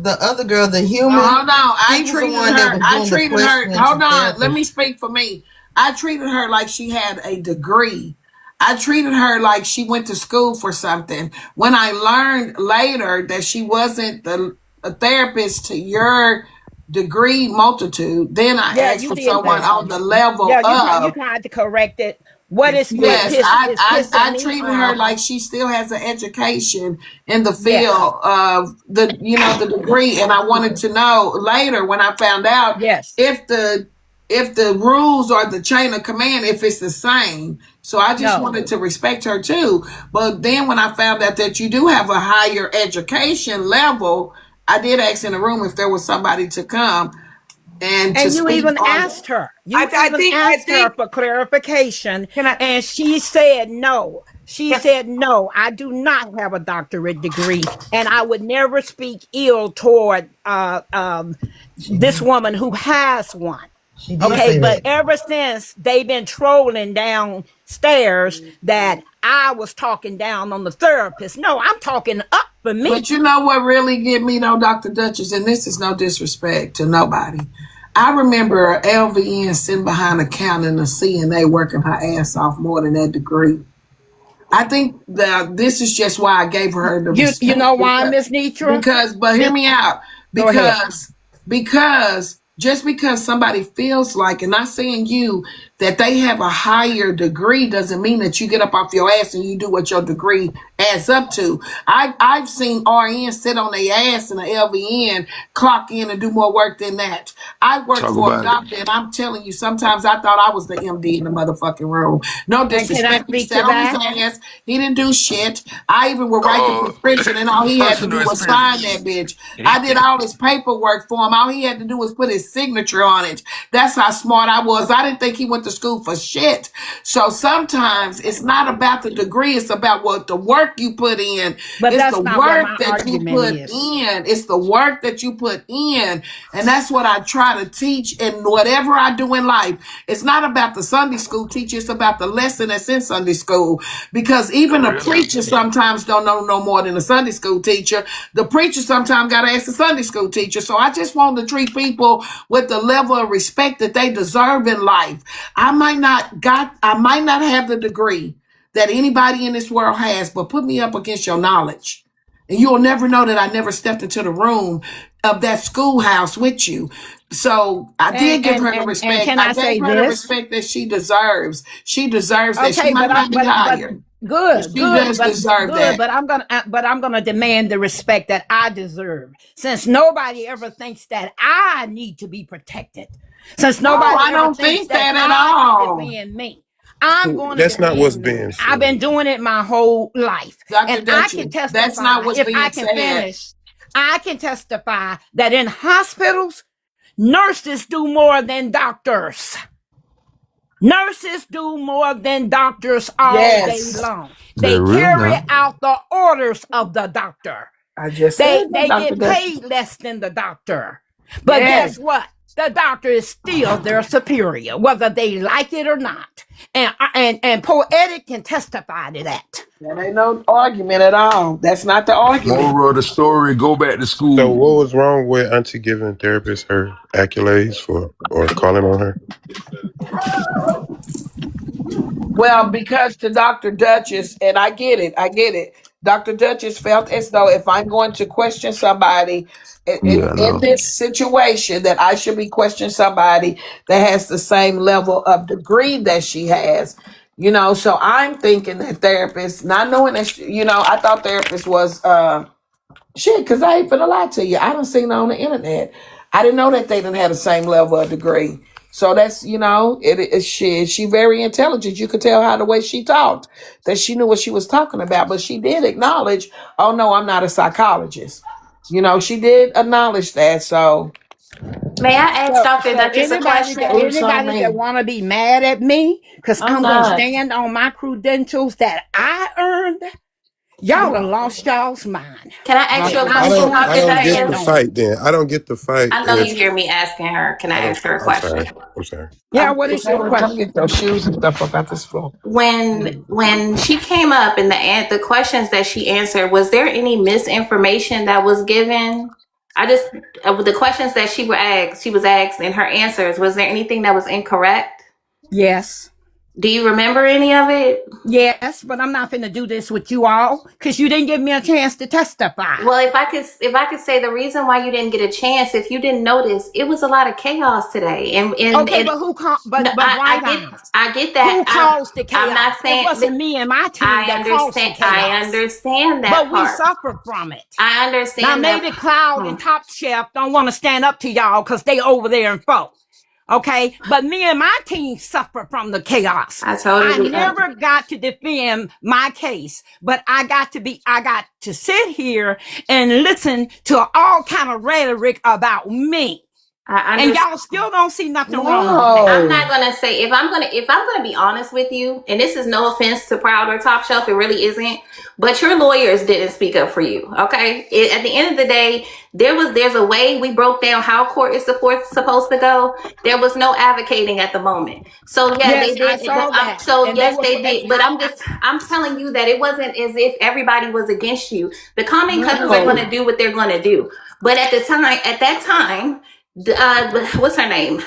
girl, the no, human. hold on. She was the one that was I doing the treated her. questioning to Hold the on. Let me therapist. speak for me. I treated her like she had a degree. I treated her like she went to school for something. When I learned later that she wasn't a therapist to your degree multitude, then I Yeah, asked you for did someone that. on the level Yeah, you of. tried to correct it. What is what Yes, piss is pissing I me treated her off? like she still has an education in the Yes. field of the degree, and I wanted to know later when I found out Yes. if the rules or the chain of command if it's the same. So I just No. wanted to respect her too. But then when I found out that you do have a higher education level, I did ask in the room if there was somebody to come and to And you speak even on asked that. her. You even I asked her think. for clarification, Can I? and she said no. She Can, said, no, I do not have a doctorate degree, and I would never speak ill toward She this did. woman who has one. She did but Okay, say but that. ever since they've been trolling downstairs that I was talking down on the therapist. No, I'm talking up for me. But you know what really get me though, Dr. Duchess, and this is no disrespect to nobody. I remember LVN sitting behind a counter in a CNA working her ass off more than that degree. I think that this is just why I gave her the You respect know why, Miss Nitra? but hear Miss, me out, go ahead. because just because somebody feels like, and not saying you, that they have a higher degree doesn't mean that you get up off your ass and you do what your degree adds up to. I've seen RN sit on their ass in an LVN, clock in and do more work than that. I worked Talk for a about it. doctor, and I'm telling you, sometimes I thought I was the MD in the motherfucking room. No And can I disrespect. He speak sat to on his that? ass. He didn't do shit. I even would write the Oh, prescription, and all he had to personal do was sign that experience. bitch. I did all his paperwork for him. All he had to do was put his signature on it. That's how smart I was. I didn't think he went to school for shit. So sometimes it's not about the degree, it's about what the work you put in. But It's the that's not what work my that you argument put is. in. It's the work that you put in. And that's what I try to teach in whatever I do in life. It's not about the Sunday school teacher, it's about the lesson that's in Sunday school. Because even For a real now. preacher sometimes don't know no more than a Sunday school teacher. The preacher sometimes got to ask the Sunday school teacher. So I just want to treat people with the level of respect that they deserve in life. I might not have the degree that anybody in this world has, but put me up against your knowledge. And you'll never know that I never stepped into the room of that schoolhouse with you. So I And did give and her the and and respect. can I I gave say her the this? respect that she deserves. She deserves that. She Okay, might not be but hired, but good, she good, does deserve good. that. But I'm gonna demand the respect that I deserve, since nobody ever thinks that I need to be protected, since Oh, nobody I ever don't thinks think that that at I can all. defend me. I'm going to That's not what's defend me. being I've said. been doing it my whole life, Dr. and I Dutcher, can that's testify. not what's If I being can said. finish, I can testify that in hospitals, nurses do more than doctors. Nurses do more than doctors all day Yes. long. They For real carry now. out the orders of the doctor. I just They said that, they Dr. get Dutcher. paid less than the doctor. But Yes. guess what? The doctor is still their superior, whether they like it or not. And Poetic can testify to that. That ain't no argument at all. That's not the argument. Moral of the story: go back to So school. what was wrong with Auntie giving therapists her accolades for or calling on her? Well, because to Dr. Duchess, and I get it. Dr. Duchess felt as though if I'm going to question somebody Yeah, in no. this situation, that I should be questioning somebody that has the same level of degree that she has. So I'm thinking that therapists, not knowing that, I thought therapist was shit, because I ain't finna lie to you. I done seen it on the internet. I didn't know that they didn't have the same level of degree. So that's, it is shit. She very intelligent. You could tell how the way she talked that she knew what she was talking about. But she did acknowledge, oh no, I'm not a psychologist. She did acknowledge that. So May I ask So, Dr. so Duchess a anybody that question? oops on anybody that me. want to be mad at me, because I'm I'm gonna not. stand on my credentials that I earned, y'all done lost y'all's mind, Can I ask and you a I'm question, going I to Dr. don't get the stand Duchess? on it. fight then. I don't get the fight I know if you hear me asking her. Can I I don't ask her a I'm sorry. question? I'm sorry. Yeah, what is your Come question? get those shoes and stuff up out this floor. When she came up and the questions that she answered, was there any misinformation that was given? I just the questions that she was asked, and her answers, was there anything that was incorrect? Yes. Do you remember any of it? Yes, but I'm not finna do this with you all because you didn't give me a chance to testify. Well, if I could say the reason why you didn't get a chance, if you didn't notice, it was a lot of chaos today, Okay, and but who called? no, But I White get Eyes, I get who that. caused the I'm not chaos? It saying wasn't me and my team that caused the I chaos, understand that but we part. suffered from it. I Now understand that. maybe Cloud Hmm. and Top Chef don't want to stand up to y'all because they over there in folk. Okay, but me and my team suffer from the chaos. I I totally. never got to defend my case, but I got to sit here and listen to all kind of rhetoric about me. I And understand. y'all still don't see nothing wrong with that. I'm No. not gonna say if I'm gonna be honest with you, and this is no offense to Proud or Top Shelf, it really isn't. But your lawyers didn't speak up for you, okay? At the end of the day, there's a way we broke down how court is supposed to go. There was no advocating at the moment, so yeah, Yes, they I did. saw that. So And they yes, were, they did. But I'm telling you that it wasn't as if everybody was against you. The comment cutters are No. gonna do what they're gonna do. But at that time, what's her name?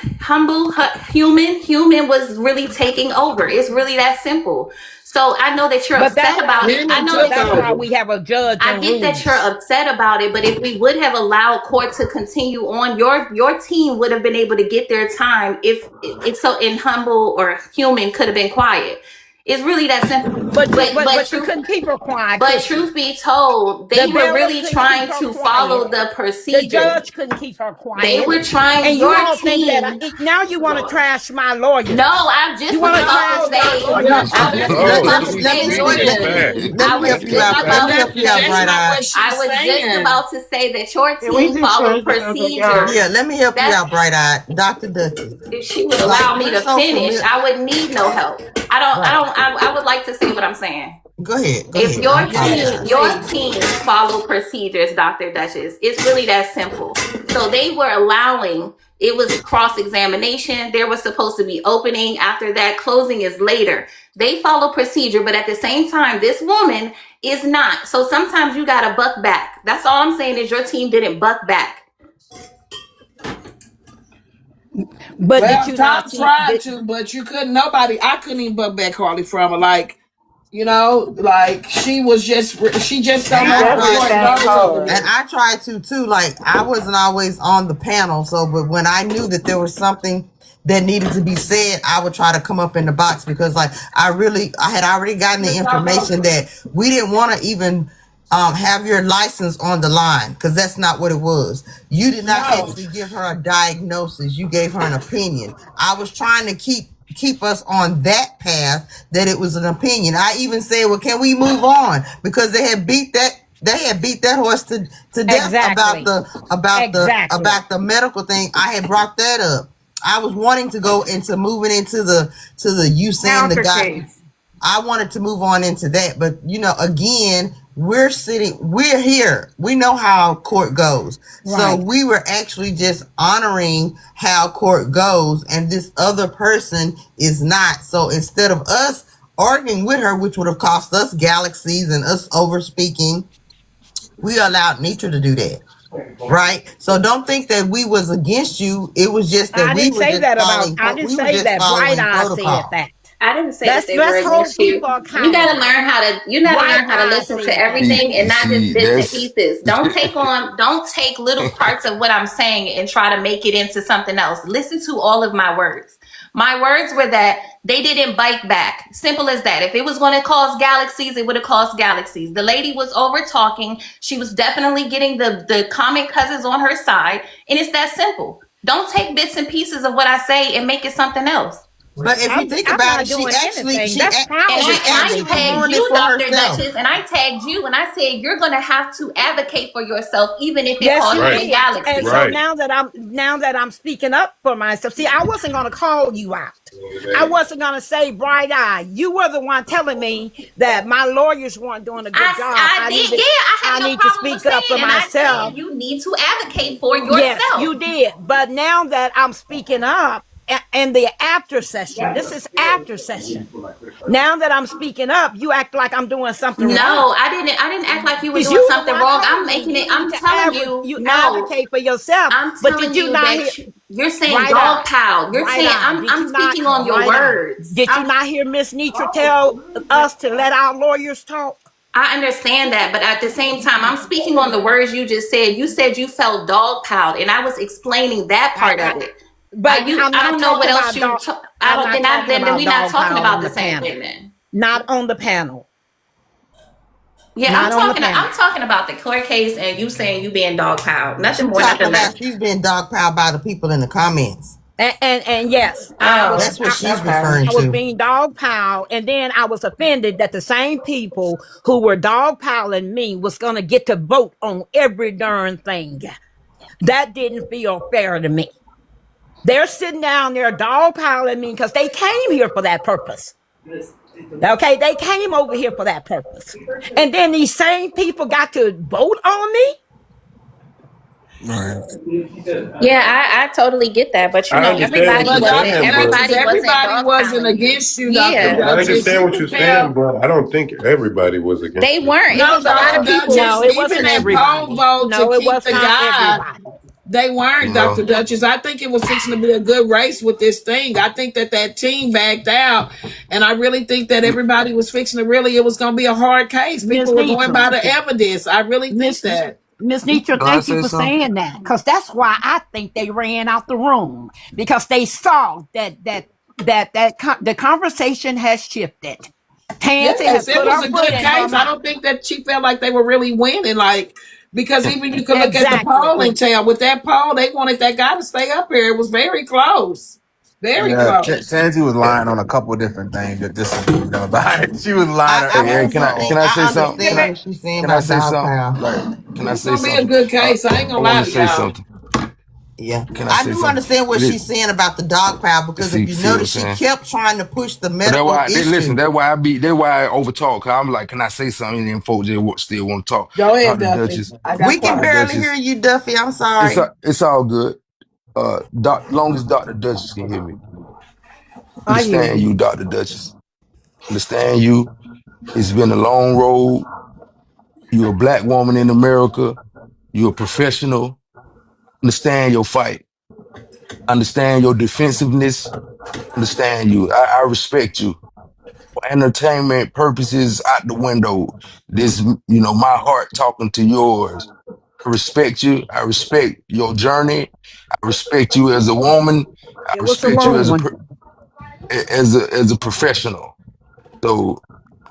Human was really taking over. It's really that simple. So I know that you're But upset that's about why, it. I know but that that's you're why we have a judge I and get that you're rules. upset about it, but if we would have allowed court to continue on, your team would have been able to get their time if it's so in humble or human could have been quiet. It's really that simple. But you Truth couldn't keep her quiet, but could you? truth be told, The they were bailiff really couldn't keep trying her to quiet. follow the The procedures. judge couldn't keep her They quiet. were trying And you your all think that team. now you want to trash my lawyers. No, I just You was want to about to trash my say. lawyers. I was That's just No, not about what to she she's say she your spitting saying. team. facts. Let I me was help you just out. Let about me to help you out, That's say. Bright not Eye. what I she's was just saying. about to say that your Can we team just followed change the subject, y'all? procedures. Yeah, let me help you That's out, Bright Eye. Dr. Duchess. if she would Like, allow me we're to so finish, familiar. I would need no help. I don't. I Right. don't. I would like to say what I'm saying. Go ahead. Go If ahead. I Yes, apologize. your please. team follow procedures, Dr. Duchess, it's really that simple. So they were allowing, it was cross-examination. There was supposed to be opening. After that, closing is later. They follow procedure, but at the same time, this woman is not. So sometimes you got to buck back. That's all I'm saying is your team didn't buck back. But did Well, you not Top see? tried to, but you couldn't. I couldn't even buck back Carly from her. Like, like she just And don't She know I how definitely tried court came to, goes over hard. and there. I tried to too. Like, I wasn't always on the panel, so but when I knew that there was something that needed to be said, I would try to come up in the box because, like, I had already gotten the information that we didn't want to even have your license on the line because that's not what it was. You did not No. actually give her a diagnosis. You gave her an opinion. I was trying to keep us on that path that it was an opinion. I even said, well, can we move on? Because they had beat that horse to death Exactly. Exactly. about the medical thing. I had brought that up. I was wanting to go into moving into the you saying the Counter guy. case. I wanted to move on into that, but again, we're here. We know how court goes. So Right. we were actually just honoring how court goes, and this other person is not. So instead of us arguing with her, which would have cost us galaxies and us over speaking, we allowed Nitra to do that. Right? So don't think that we was against you. It was just that I didn't say that about. I didn't we were say just that. Bright following Eye said protocol. that. I didn't say that they were Let's hold against you. people You gotta accountable. learn how to Bright Eye listen to said that. everything and not just See, bits and that's pieces. Don't take little parts of what I'm saying and try to make it into something else. Listen to all of my words. My words were that they didn't bite back. Simple as that. If it was going to cause galaxies, it would have caused galaxies. The lady was over talking. She was definitely getting the common cousins on her side. And it's that simple. Don't take bits and pieces of what I say and make it something else. But if you think I'm about not it, she doing actually anything. she That's a- power And she I actually attending to tagged you. ruined it you, for Dr. herself. Duchess, and I tagged you, and I said you're gonna have to advocate for yourself, even if it Yes, costs you you Right, the did. And galaxy. so right. now that I'm speaking up for myself. See, I wasn't gonna call you out. I wasn't gonna say Bright Eye. You were the one telling me that my lawyers weren't doing a good job. I did, yeah. I I have no need to problem with speak up for saying, and I myself. said you need to advocate for Yes, yourself. you did. But now that I'm speaking up and the after session, this is after session. Now that I'm speaking up, you act like I'm doing something wrong. No, I didn't act like you were Because doing you the something one wrong. telling I'm me making it. you need I'm to telling you, you no. advocate for yourself. I'm But did telling you you not that hear you're saying Bright Eye? dog pile. You're Bright saying Eye. Did I'm you not speaking on your Bright Eye? words. Did you not hear Miss Nitra tell us to let our lawyers talk? I understand that, but at the same time, I'm speaking on the words you just said. You said you felt dogpiled, and I was explaining that part I of it. but I'm I not don't know what talking else about you. dog. I I'm don't. not talking Then about we're not dog talking pile about on the the same panel. thing. Then Not on the panel. yeah, Not on the panel. I'm talking about the court case, and you saying you being dogpiled. She Nothing more, talking nothing about less. she's being dogpiled by the people in the comments. And yes, Oh, That's what she's okay. referring I was to. being dogpiled, and then I was offended that the same people who were dogpiling me was going to get to vote on every darn thing. That didn't feel fair to me. They're sitting down there dogpiling me because they came here for that purpose. Okay, they came over here for that purpose. And then these same people got to vote on me? right. Yeah, I totally get that, but I understand what you're saying, but Everybody wasn't dogpiling you. against you, Dr. Yeah, I Duchess. understand You what can you're saying, tell. but I don't think everybody was against they you. weren't. It No, was a lot Dr. of people. No, Duchess, it even wasn't that poll everybody. vote to No, it keep was the not guy, everybody. They You weren't, know. Dr. Duchess. I think it was fixing to be a good race with this thing. I think that team backed out, and I really think that everybody was fixing to really, it was going to be a hard case. Miss People were going Nitra. by the evidence. I really think Miss that. Miss Nitra, Can I thank you say for something? saying that. Because that's why I think they ran out the room. Because they saw the conversation has shifted. Tansy Yes, has it put was her a foot good in her case. I mouth. don't think that she felt like they were really winning. Like, because even you could look at the Exactly. polling tell with that poll, they wanted that guy to stay up here. It was very close. Very Yeah, close. Tansy was lying on a couple of different things that disagreed with them about it. She was lying her I Hey, ass can honestly I off. can think I say I something? understand what she's saying Can I about say dog something? pound. Right. Can I It's say gonna be a something? good case. I ain't I gonna want lie to to say y'all. something. Yeah, Can I I say do something? understand what It is. she's saying about the dog pound because if you See what I'm notice, she saying? kept trying to push the But that's medical why they listen. issue. That's why I be. That's why I overtalk. Cause I'm like, can I say something? And then folks just still want to talk. Go ahead, Dr. Duffy. Duchess, I We got can Dr. quiet. barely hear Duchess, you, Duffy. I'm it's sorry. it's all good. Long as Dr. Duchess can hear me. I hear Understand you. you, Dr. Duchess. Understand you. It's been a long road. You're a black woman in America. You're a professional. Understand your fight. Understand your defensiveness. Understand you. I respect you. For entertainment purposes, out the window. This, my heart talking to yours. I respect you. I respect your journey. I respect you as a woman. I It was a respect you long as one. a professional. So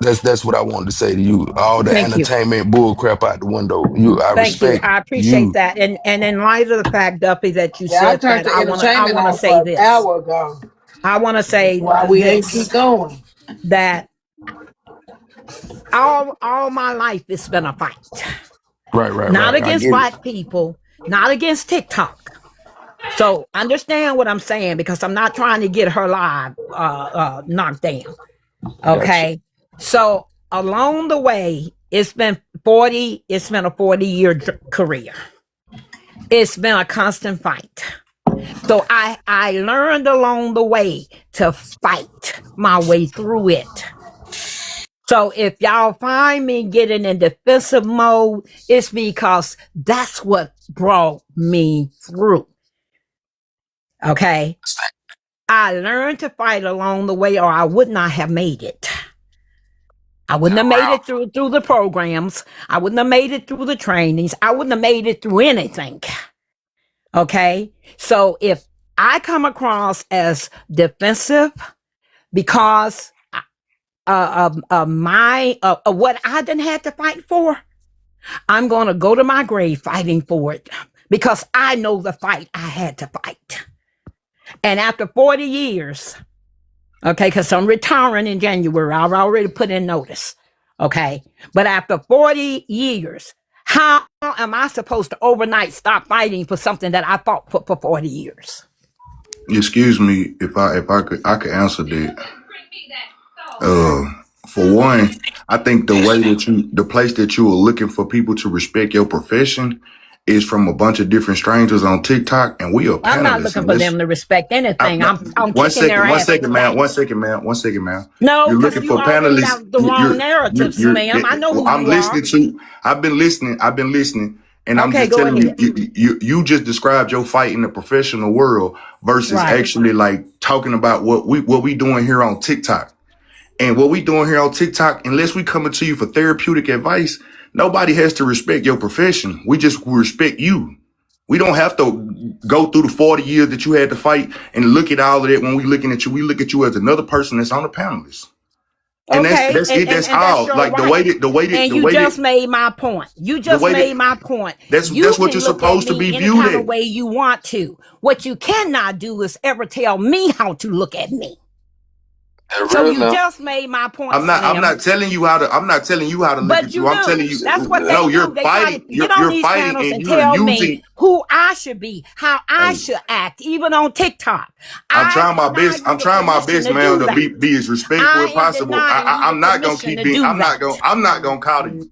that's what I wanted to say to you. All the Thank you. entertainment bull crap out the window. I Thank you. respect I appreciate you. that. And in light of the fact, Duffy, that you Yeah, I said turned that, the I entertainment wanna off say for an this. hour ago. I wanna say Why we ain't keep this, going. that all my life it's been a fight. Right, right, Not right. I against get it. black people, not against TikTok. So understand what I'm saying because I'm not trying to get her live knocked down. Gotcha. Okay. So along the way, it's been a 40-year career. It's been a constant fight. So I learned along the way to fight my way through it. So if y'all find me getting in defensive mode, it's because that's what brought me through. Okay. I learned to fight along the way, or I would not have made it. I wouldn't have made it through the programs. I wouldn't have made it through the trainings. I wouldn't have made it through anything. Okay. So if I come across as defensive because my what I didn't have to fight for, I'm going to go to my grave fighting for it because I know the fight I had to fight. And after 40 years, okay, because I'm retiring in January, I've already put in notice. Okay. But after 40 years, how am I supposed to overnight stop fighting for something that I fought for 40 years? Excuse me, if I could answer that. Uh, for one, I think the place that you are looking for people to respect your profession is from a bunch of different strangers on TikTok, and we are I'm not panelists. looking And for let's them to respect anything. no, I'm kicking their one ass with second, ma'am, facts. one second, ma'am, one second, ma'am. No, You're because looking you for already panelists. got the wrong narratives, ma'am. I know Well, who I'm you are. listening to. I've been listening. And I'm Okay, just go telling you, ahead. you just described your fight in the professional world versus Right. actually like talking about what we doing here on TikTok. And what we doing here on TikTok, unless we coming to you for therapeutic advice, nobody has to respect your profession. We just respect you. We don't have to go through the 40 years that you had to fight and look at all of that when we looking at you. We look at you as another person that's on the panelist. And Okay, that's it. That's and that's all. your Like right. And the you way that just made my point. You the just way made that my point. that's You what can you're look at supposed to me be any viewed kind of at. way you want to. What you cannot do is ever tell me how to look at me. That So real you now. just made my point, I'm Slim. not telling you how to look But at you you. I'm telling do. you That's what Yeah. they no, do. you're They try fighting, to get on you're these fighting panels and and you're tell me using who I should be, how I hey, should act, even on TikTok. I'm I trying my deny best. you I'm the trying my permission best, to man, do to that. be as respectful I as am possible. denying you the I'm not gonna permission keep to being. do I'm not that. gonna. I'm not gonna call you.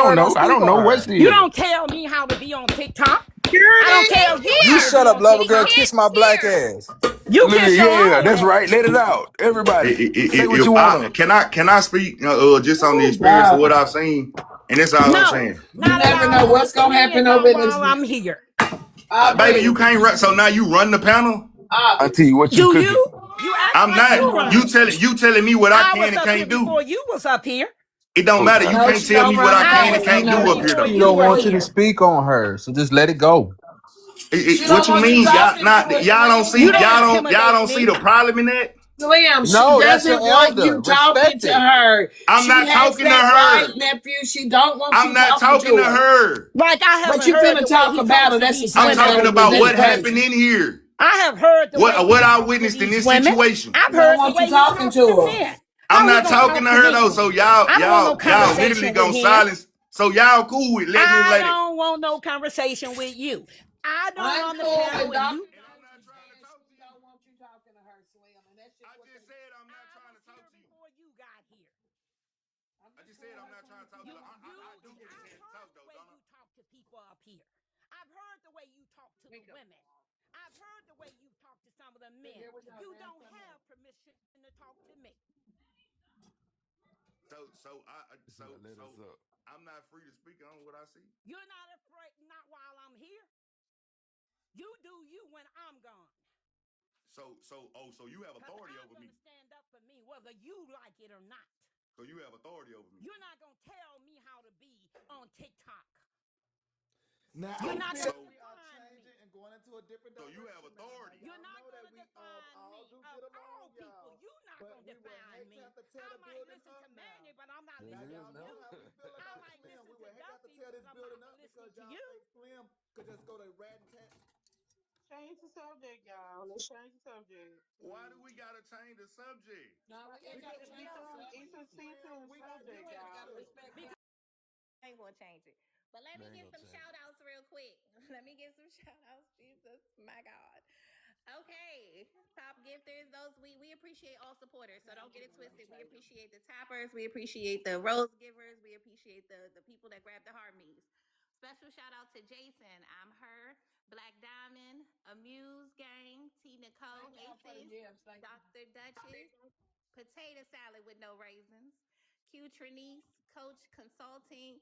don't her don't know. I speak don't know on what's her. You it. don't tell me how to be on TikTok. Girl, I don't they tell ain't you You how to here. shut be up, on lover girl. TikTok. Kiss my black Here. ass. You kiss your Yeah, own that's right. ass. Let it out. Everybody. Say what you If I wanna. can I speak just on the Oh experience of what God. I've seen, and that's all I'm No, saying. You not at never all. know what's Let the gonna men happen talk over in this. while I'm here. Baby, Aubrey. you can't run. So now you run the panel. I Aubrey. tell you what you Do cooking. you? You act I'm like not. you run Hold it. You telling me what I I can was and up here can't do. before you was up here. It don't Oh matter. You God. No, can't she tell don't me what run I the I can panel. and was You up can't know here do up that. here before though. She you don't were want you to here. speak on her, so just let it go. She What don't you want you mean? talking to her, You Slim. don't Y'all intimidate don't see me. the problem in that? Slim, she No, that's your doesn't want elder. you talking Respect to it. her. I'm She not has talking to that right, her. nephew. She don't want I'm you not talking talking to to her. her. Like I But haven't you heard finna the way talk he about talks her. to That's the these I'm same women talking on thing. about That's here. what happened crazy. in here. I have heard the way he What I talks to witnessed in these this women. situation. I've She don't heard the want you way he talking talks to to her. men. I'm How he not gonna talking talk to to her though. me? So I don't want no y'all literally conversation with gonna him. silence. So y'all cool with letting this I lady. don't want no conversation with you. I don't I'm run the cool panel with and Dr. you. Jones and she don't want you talking to her, Slim. And that's just I what just the said I'm not I trying was to talk here to you. before you got here. I'm I just just said saying I'm her not trying to talk to You, her. you, I do get a I've chance to talk heard the though, way don't I? you talk to people up here. I've heard the way you talk to the women. I've heard the way you talk to some of the men. Here we go. You Now don't come have on. permission to talk to me. Let us up. I'm not free to speak on what I see. You're not afraid, not while I'm here. You do you when I'm gone. So you have authority I'm over me. Stand up for me, whether you like it or not. So you have authority over me. You're not gonna tell me how to be on TikTok. Now You're I not feel gonna we are changing and going into a different So direction. you have authority. You're not know that gonna we define all me do of get along, all people. y'all. You're not But gonna we would define hate me. to have to tear I the might building listen up to now. Manny, but I'm not Now listening y'all to know you. how we feel I about might Slim. listen We to would hate to have to Duffy, tear this but I'm building not up listening because to y'all you. think Slim could just go to rat and tat. Change the subject, y'all. Let's change the subject. Why do we gotta change the subject? No, we ain't got to change the It's a subject. sensitive We got subject, You just y'all. got to respect her. I ain't gonna change it. But let They me ain't get gonna some change shout it. outs real quick. Let me get some shout outs. Jesus, my God. Okay, top gifters, those we appreciate all supporters, so don't get it twisted. We appreciate the tappers, we appreciate the rose givers, we appreciate the people that grab the harmonies. Special shout out to Jason, I'm her, Black Diamond, Amuse Gang, T Nicole, Thank y'all for the Aces, gifts. Thank you. Dr. Duchess, Potato Salad with no raisins, Q Trinice, Coach Consulting,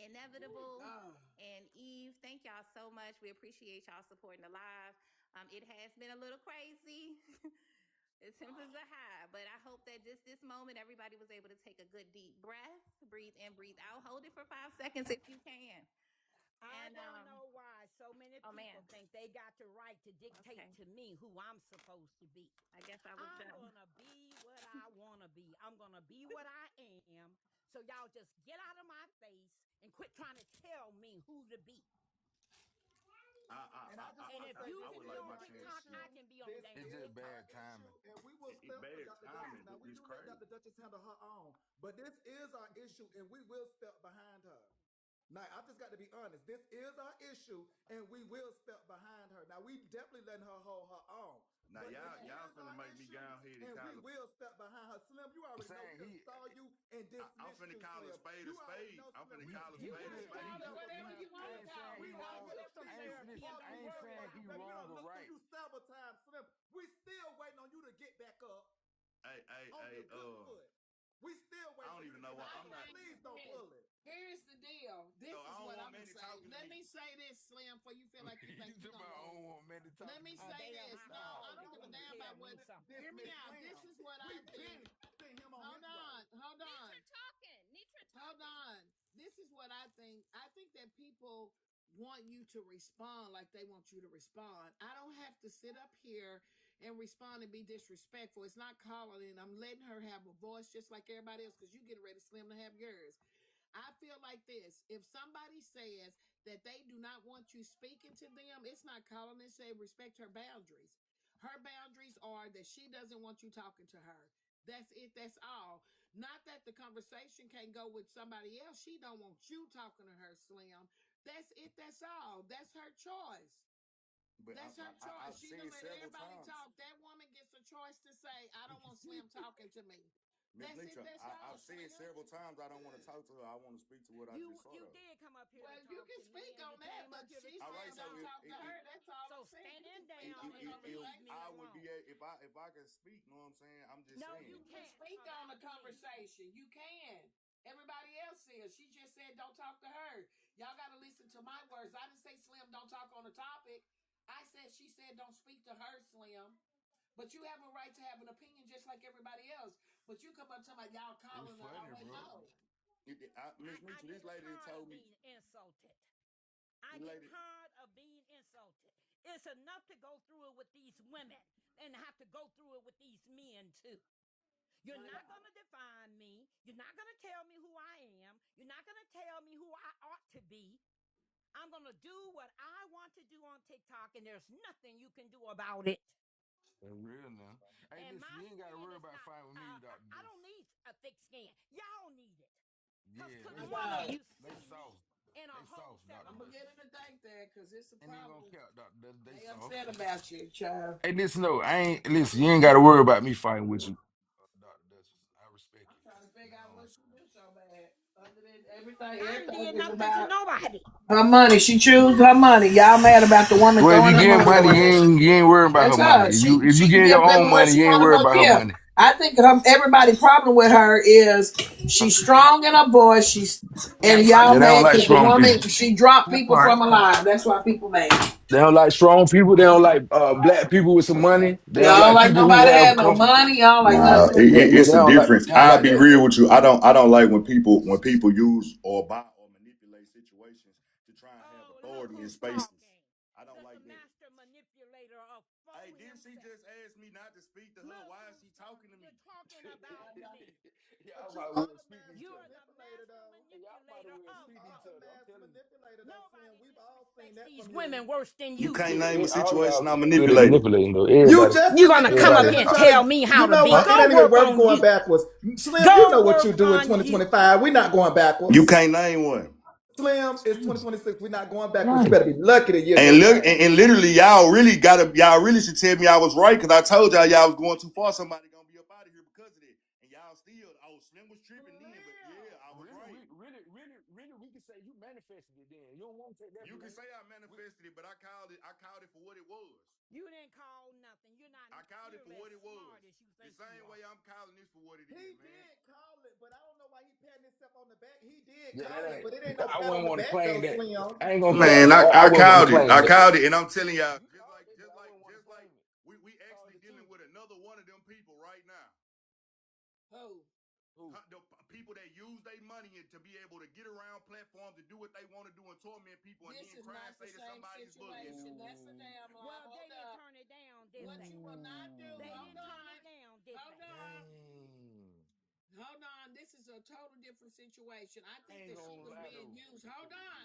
Inevitable, God. and Eve. Thank y'all so much. We appreciate y'all supporting the live. It has been a little crazy. It's simple as a high, but I hope that just this moment, everybody was able to take a good deep breath, breathe in, breathe out. Hold it for 5 seconds if you can. I don't know why so many people think they got the right to dictate to me who I'm supposed to be. I guess I would I'm gonna be what I wanna be. I'm gonna be what I am. So y'all just get out of my face and quit trying to tell me who to be. And if you can be on TikTok, I can be on This damn It's is just TikTok. bad our timing. issue, and we will step for Bad Dr. timing. Duchess. Now we It's do let crazy. Dr. Duchess handle her own, but this is our issue, and we will step behind her. Now I just got to be honest. This is our issue, and we will step behind her. Now we definitely letting her hold her own. Now But y'all this is finna our make me issue, go ahead and and call we will step behind her. Slim, you I'm already know we saying done saw you and I'm dismissed finna you, call a Slim. spade You a already spade. know, I'm Slim. finna We call a You spade a can spade. call it several whatever times. you want I to ain't call saying it. he We I wrong. already get some see I you. ain't We listen. already I ain't worried saying about he you. Baby, we wrong done or looked through right. you several times, Slim. We still waiting on you to get back up on your good foot. We still I waiting don't for you even to know get why back I'm up. not. Please don't pull it. Here's the deal. This So is I don't what want I'm gonna Manny say. talking to Let me. me say this, Slim, for you feel like you You think you're talking gonna about I go. don't want men to talk Let to me me? say They this. don't No, know. I They don't give a want to damn tell about me what. something. Hear me Dismiss out. Slim. This is what I We've think. been sent him on Hold his way. on. Hold on. Nitra Hold on. This is what I think. I think that people want you to respond like they want you to respond. I don't have to sit up here and respond and be disrespectful. It's not calling in. I'm letting her have a voice just like everybody else because you getting ready, Slim, to have yours. I feel like this. If somebody says that they do not want you speaking to them, it's not calling and say respect her boundaries. Her boundaries are that she doesn't want you talking to her. That's it. That's all. Not that the conversation can't go with somebody else. She don't want you talking to her, Slim. That's it. That's all. That's her choice. But That's her choice. I've She said done let several everybody times. talk. That woman gets a choice to say, I don't want Slim talking to me. Miss That's it. Nitra, That's all, I've said Slim. several times I don't want to talk to her. I want to speak to what I just saw You of. did come up here Well, to you talk can to me, speak and on you that, came but up here to she's All talk right, saying so don't about talk to me. her. That's all So I'm saying. You stand can speak down on the and leave me conversation. I would alone. be if I could speak. Know what I'm saying? I'm just No, saying. you You can can't speak on the about me. conversation. You can. Everybody else is. She just said don't talk to her. Y'all got to listen to my words. I didn't say Slim don't talk on the topic. I said she said don't speak to her, Slim. But you have a right to have an opinion just like everybody else. But you come up to my y'all It's calling her funny, all that. bro. No. Miss I Nitra, get this lady done tired of told me. being insulted. I This get lady, tired of being insulted. It's enough to go through it with these women and have to go through it with these men too. You're not going to define me. You're not going to tell me who I am. You're not going to tell me who I ought to be. I'm going to do what I want to do on TikTok, and there's nothing you can do about it. For real now. Hey, And listen, my you ain't got to skin worry is about not, fighting with me, Dr. I don't need a thick skin. Y'all need it. Because Yeah, could they one of Yeah. you they see me soft. in a They whole soft, set Dr. of I'm going to Dutch. get her to think that because it's a And ain't gonna problem. count, Dr. Dutch. They They soft. upset about you, child. Hey, listen, no, I ain't listen, you ain't gotta worry about me fighting with you. Dr. Dutch. I respect I'm you. trying to figure out No. what she do so bad. Other than everything, I ain't everything did is nothing to about nobody. her money. She choose her money. Y'all mad about the woman Well, if throwing you her getting money money, away. you ain't worrying about That's her money. her. If you She can getting give your baby own what money, she you ain't want to worried go about her give. money. I think everybody's problem with her is she's strong in her voice. And y'all Yeah, they don't mad like because the strong woman people. she dropped That people part. from alive. That's why people mad. They don't like strong people. They don't like black people with some money. They don't Y'all like like people who nobody have had no comfort. money. Y'all like Nah, nothing. Yeah, yeah, it's a difference. they don't I'll like be that. real with you. I don't like when people use or buy or manipulate situations to try and have authority in spaces. I don't like that. Master manipulator of Hey, didn't she just ask me not to speak to her? Why is she talking to me? You're talking about me. But Y'all you might are well the speak master each You are other. the manipulator, master though. Y'all might manipulator well of You speak are each the other. I'm master telling you. manipulator, though, Slim. nobody We've all seen disrespects that these from you. women worse than You you can't do. name a All y'all situation I good at manipulated. manipulating though. You Everybody, just You're sitting gonna here come trying up everybody. to here and try to. tell me You how to know be. what? It Go ain't even work worth on going you. backwards. Slim, you Go know what you work do in on you. 2025. We're not going You backwards. can't name one. Slim, it's 2026. We're not going backwards. You Right. better be lucky to yield And your look, time. and literally, y'all really should tell me I was right because I told y'all was going too far. Somebody gonna be up out of here because of that. And y'all still, Slim was tripping then, but yeah, I was right. Really, we can say you manifested it. Then you don't want to take that You can blame. say I manifested it, but I called it for what it was. You didn't call nothing. You're not. I called it for what it was. Smart as you The think same you way are. I'm calling this for what it He is, man. did call it, but I don't know why he patting himself on the back. He did Yeah, call that it, ain't. but it ain't no I pat on wouldn't the want to back, claim though, that. Slim. I ain't gonna cap. Man, I I wouldn't want to called it. claim I that. called it, and I'm telling y'all, You called it, but I wouldn't want to claim it. we actually dealing with another one of them people right now. Who? Who? The people that use their money to be able to get around platforms to do what they want to do and torment people and This then is cry not and the say that same somebody's bullying. situation. That's a damn lie. Well, they Hold didn't up. turn it down, did What they? you will not do. They Hold didn't turn on. it down, did Hold they? on. Dang. Hold on. This is a total different situation. I I think ain't that she gonna was lie being though. used. Hold on.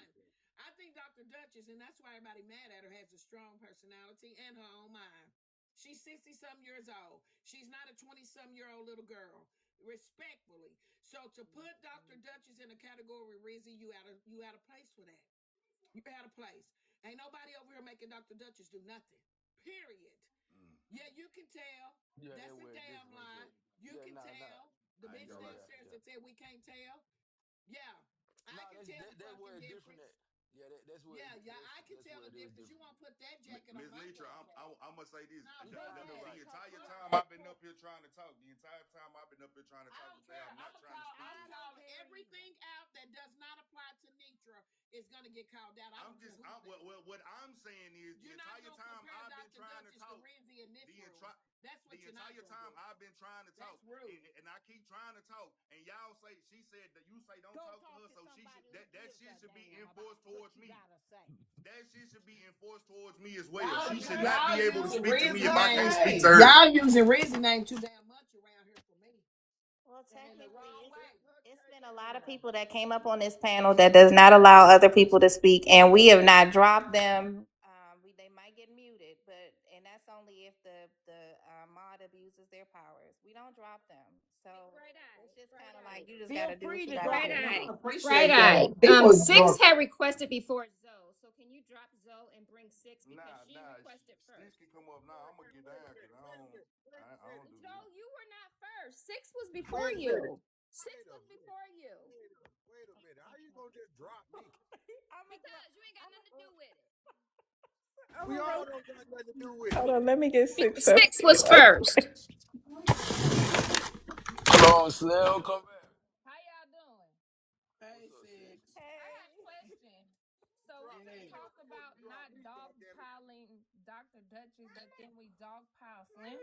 I think Dr. Duchess, and that's why everybody mad at her, has a strong personality and her own mind. She's 60 some years old. She's not a 20 some year old little girl. Respectfully. So to put Dr. Duchess in a category, Rizzy, you had a place for that. You had a place. Ain't nobody over here making Dr. Duchess do nothing. Period. Yeah, you can tell. Yeah, that That's a was damn different for lie. sure. You Yeah, can nah. tell. The I ain't bitch gonna lie. downstairs that said we can't tell. Yeah, I Nah, can tell the that fucking where it's different difference. at. Yeah, Yeah, I can that's tell where the it is difference. You different. won't put that jacket on Miss my Leitra, jacket. I'm gonna say this. No, You put kinda that. The entire Fuck time that. I've been up here trying to talk, the entire time I've been up here trying to I talk, don't they care. are not trying to speak to I'm me. calling everything out that does not apply to Nitra is gonna get called out. I don't care who What I'm saying is the You're not entire gonna time compare I've been Dr. trying to Duchess to talk, Renzi in this the room. entire That's what the you're not entire gonna time do. I've been trying to talk, That's rude. and I keep trying to talk, and y'all say she said that you say don't Go talk to talk her, to so she somebody should who that gives shit a should be damn about enforced what towards you me. gotta say. That shit should be enforced towards me as well. Y'all, She should not be able to using speak to me Rizzy if I can't name. speak to her. Y'all using Rizzy name too damn much around here for me. Well, And in the technically, wrong way. it's been a lot of people that came up on this panel that does not allow other people to speak, and we have not dropped them. They might get muted, and that's only if the mod abuses their powers. We don't drop them, so it's just kind of like you just Feel got to do what free you to got to drop do. me. I Bright appreciate Eye. that. People Six had requested before Zoe, so can you drop Zoe and bring Six because she requested Six first? can come up now. I'm gonna get down because I don't do Zoe, this. you were not first. Six was before Wait a minute. you. Six Wait a was minute. before you. Wait a minute. How you gonna just drop me? Because you ain't got nothing to do with it. We all don't got nothing to do with it. Hold on, let me get six up Six here. was first. Hold on, Slim, come back. How y'all doing? Hey, What's up, sis? Six. I got a question. So we Drop can me. Yeah. talk You supposed about to drop not me, goddammit. dogpiling Dr. Duchess, but then we dogpile Slim.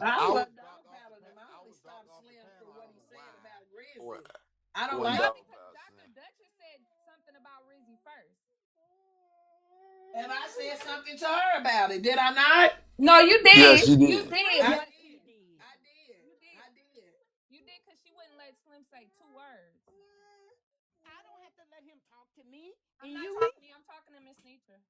I I was wasn't dropped off the dogpiling him. I I only was dropped stopped off the Slim for panel. I what don't he know said why. about What? Rizzy. I don't One like No, dog it. because pile, Dr. Slim. Duchess said something about Rizzy first. And I said something to her about it. Did I not? No, you Yes, did. you You did. did. I But You did. did. I did. you did. I did. You did because she wouldn't let Slim say two words. I don't have to let him talk to me. I'm And not you talking to you. I'm talking to Miss Nitra.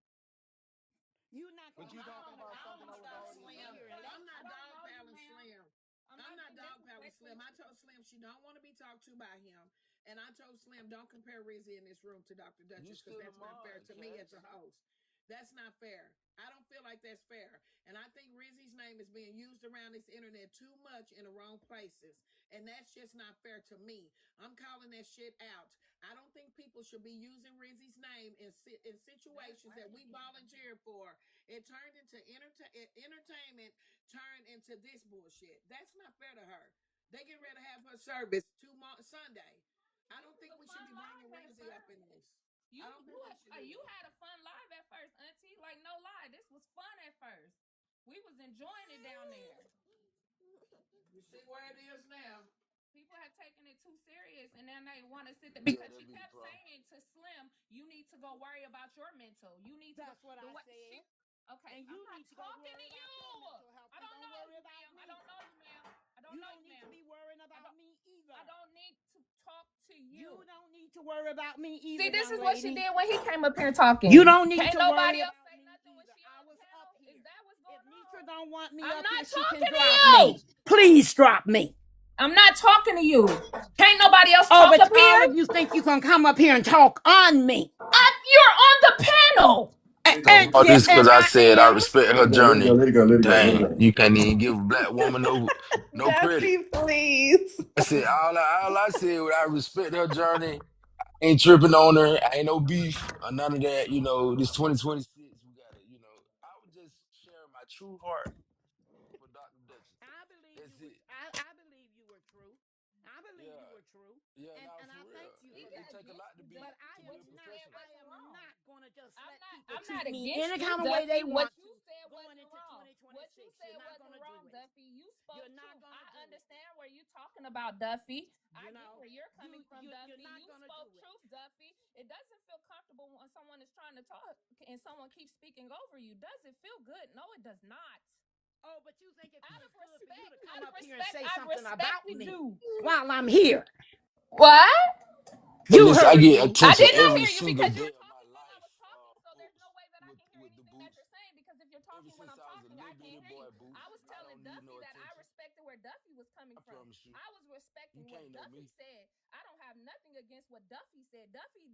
you're not But gonna you talking come about I something only that was stopped already Slim. said. I'm not I don't know you, dogpiling ma'am. Slim. I'm not being dogpiling disrespectful Slim. to I you. told Slim she don't want to be talked to by him. And I told Slim don't compare Rizzy in this room to Dr. You Duchess because still a that's not fair mod, to me as Cash. a host. That's not fair. I don't feel like that's fair. And I think Rizzy's name is being used around this internet too much in the wrong places. And that's just not fair to me. I'm calling that shit out. I don't think people should be using Rizzy's name in situations that we volunteered for. It turned into entertainment, turned into this bullshit. That's not fair to her. They get ready to have her service Sunday. I don't think we should be bringing Rizzy up in this. I don't think we should do You that. had a fun live at first, Auntie. Like, no lie, this was fun at first. We was enjoying it down there. You see where it is now. People have taken it too serious, and then they want to sit there because she kept saying to Slim, "You need to go worry about your mental. You need to." That's what I said. Okay, And you I'm need not to go talking to worry you. about your mental health. I don't know worry you, about ma'am. me. I don't know you, ma'am. I don't You know don't you, need ma'am. to be worrying about me either. I don't need to talk to you. You don't need to worry about me either. See, this is what she did when he came up here talking. You don't need Can't to nobody worry else about say me nothing when either. she I on the was panel. up here. Is that what's If going Nitra on? don't want me I'm up not here, she can talking to drop you. me. Please drop me. I'm not talking to you. Can't nobody else Oh, talk but up all here? of you think you can come up here and talk on me. You're on the panel. All Yeah, this because and I I said I am. respect her journey. Dang, you can't even give a black woman no credit. Duffy, please. I said all I said was I respect her journey. Ain't tripping on her. I ain't no beef or none of that. You know, this 2026, we gotta, I was just sharing my true heart for Dr. Duchess. I believe That's you were. it. I believe you were true. I believe you were true. Yeah, nah, And for I real. thank you for It that. take a lot to be But to be a professional. I am not gonna just let people I'm treat not me against any you, kind of way Duffy. they want What you to said going wasn't into wrong. 2026. What you said You're not wasn't gonna wrong, do it. Duffy. You spoke You're not truth. gonna I do it. understand where you're talking about, Duffy. I You get know, where you're coming from, Duffy. you're not You gonna spoke do it. truth, Duffy. It doesn't feel comfortable when someone is trying to talk and someone keeps speaking over you. Does it feel good? No, it does not. Oh, but you think it Out feels of good for you to respect, come out of up here and respect, say I've something about respected me you. While I'm here. What? Hey, You listen, I heard get me. I attention did not every hear you single because day you were of my talking while I life, was talking, so there's no way that I can hear with the anything that boots. you're saying because if you're Ever talking when since I'm I was a talking, I little can't bitty hear you. boy, boots. I was I telling don't need Duffy no that I attention. respected where Duffy was coming I from. promise you. I was respecting You what can't know Duffy me. said. I don't have nothing against what Duffy said. Duffy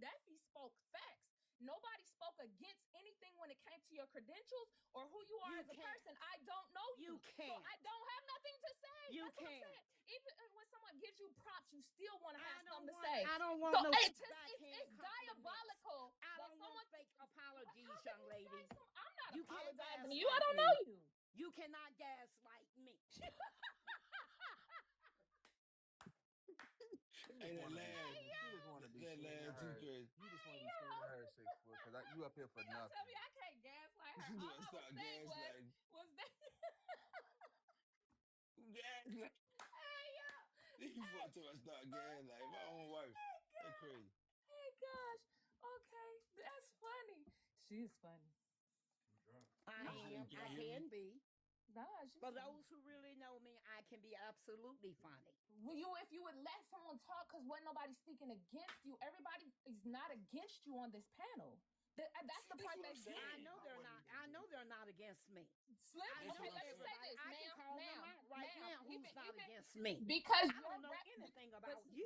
spoke facts. Nobody spoke against anything when it came to your credentials or who you are as a person. I don't know you. So I don't have nothing to say. You That's what I'm can't. saying. Even when someone gives you props, you still want to have something to say. I don't want So no it's backhand diabolical. I don't want fake apologies, young lady. I'm not You can't apologizing to gaslight you. I don't know you. You cannot gaslight me. Hey, that last, You just want to be that scared last of too her. crazy. You just want to be scared of her 6 foot because you up here for Tell nothing. me I can't gaslight her. You All gotta I was start saying gaslighting. was that. Gaslight. Hey yo. You fuck till I start gaslighting. My own wife. That's crazy. Hey gosh. Okay, that's funny. She's funny. I am. I can be. Nah, For those who really know me, I can be absolutely funny. If you would let someone talk, because wasn't nobody speaking against you. Everybody is not against you on this panel. That's the part that's good. I know they're not. I know they're not against me. Slim, okay, let me say this, I ma'am. can call them out right now. Who's not against me? Because I don't know anything about you.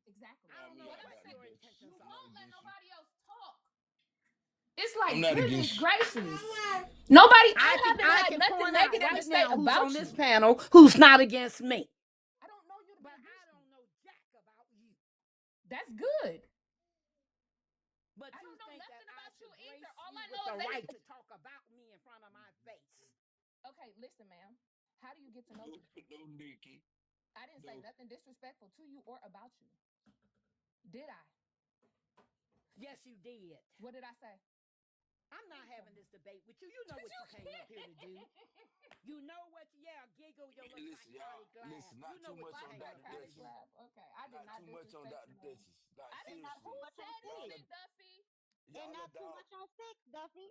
Exactly. I don't know But what your you intentions are. won't let nobody else talk. It's like I'm not goodness against you. gracious. Nobody. I haven't I had can nothing point out negative to right say now who's about on this you. panel who's not against me. I don't know you to But I don't know jack about you. That's good. But I you don't know think that nothing I about you should either. grace All you I with know the is right to talk about me in front of my face. Okay, listen, ma'am. How do you get to know me? No, Nikki. I didn't say nothing disrespectful to you or about you. Did I? Yes, you did. What did I say? I'm not having this debate with you. You know what you came up here to do. You know what? Yeah, giggle your little Listen, y'all. Listen, not too much on Dr. Duchess. Okay, I did not too much on Dr. Duchess. Nah, I did not. Who seriously. said anything, Duffy? And not too much on sex, Duffy.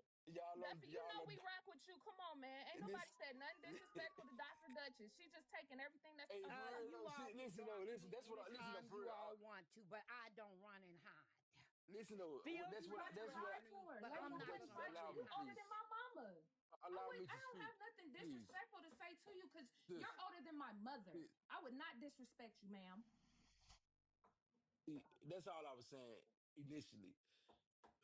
Duffy, you know we rock with you. Come on, man. Ain't nobody said nothing disrespectful to Dr. Duchess. She just taking everything that's. Hey, listen, that's what I listen for you real. all want to, but I don't run and hide. Listen though, that's what But I'm not gonna allow me, older please. than my mama. Allow me to I don't speak. have nothing disrespectful to say to you because you're older than my mother. I would not disrespect you, ma'am. See, that's all I was saying initially.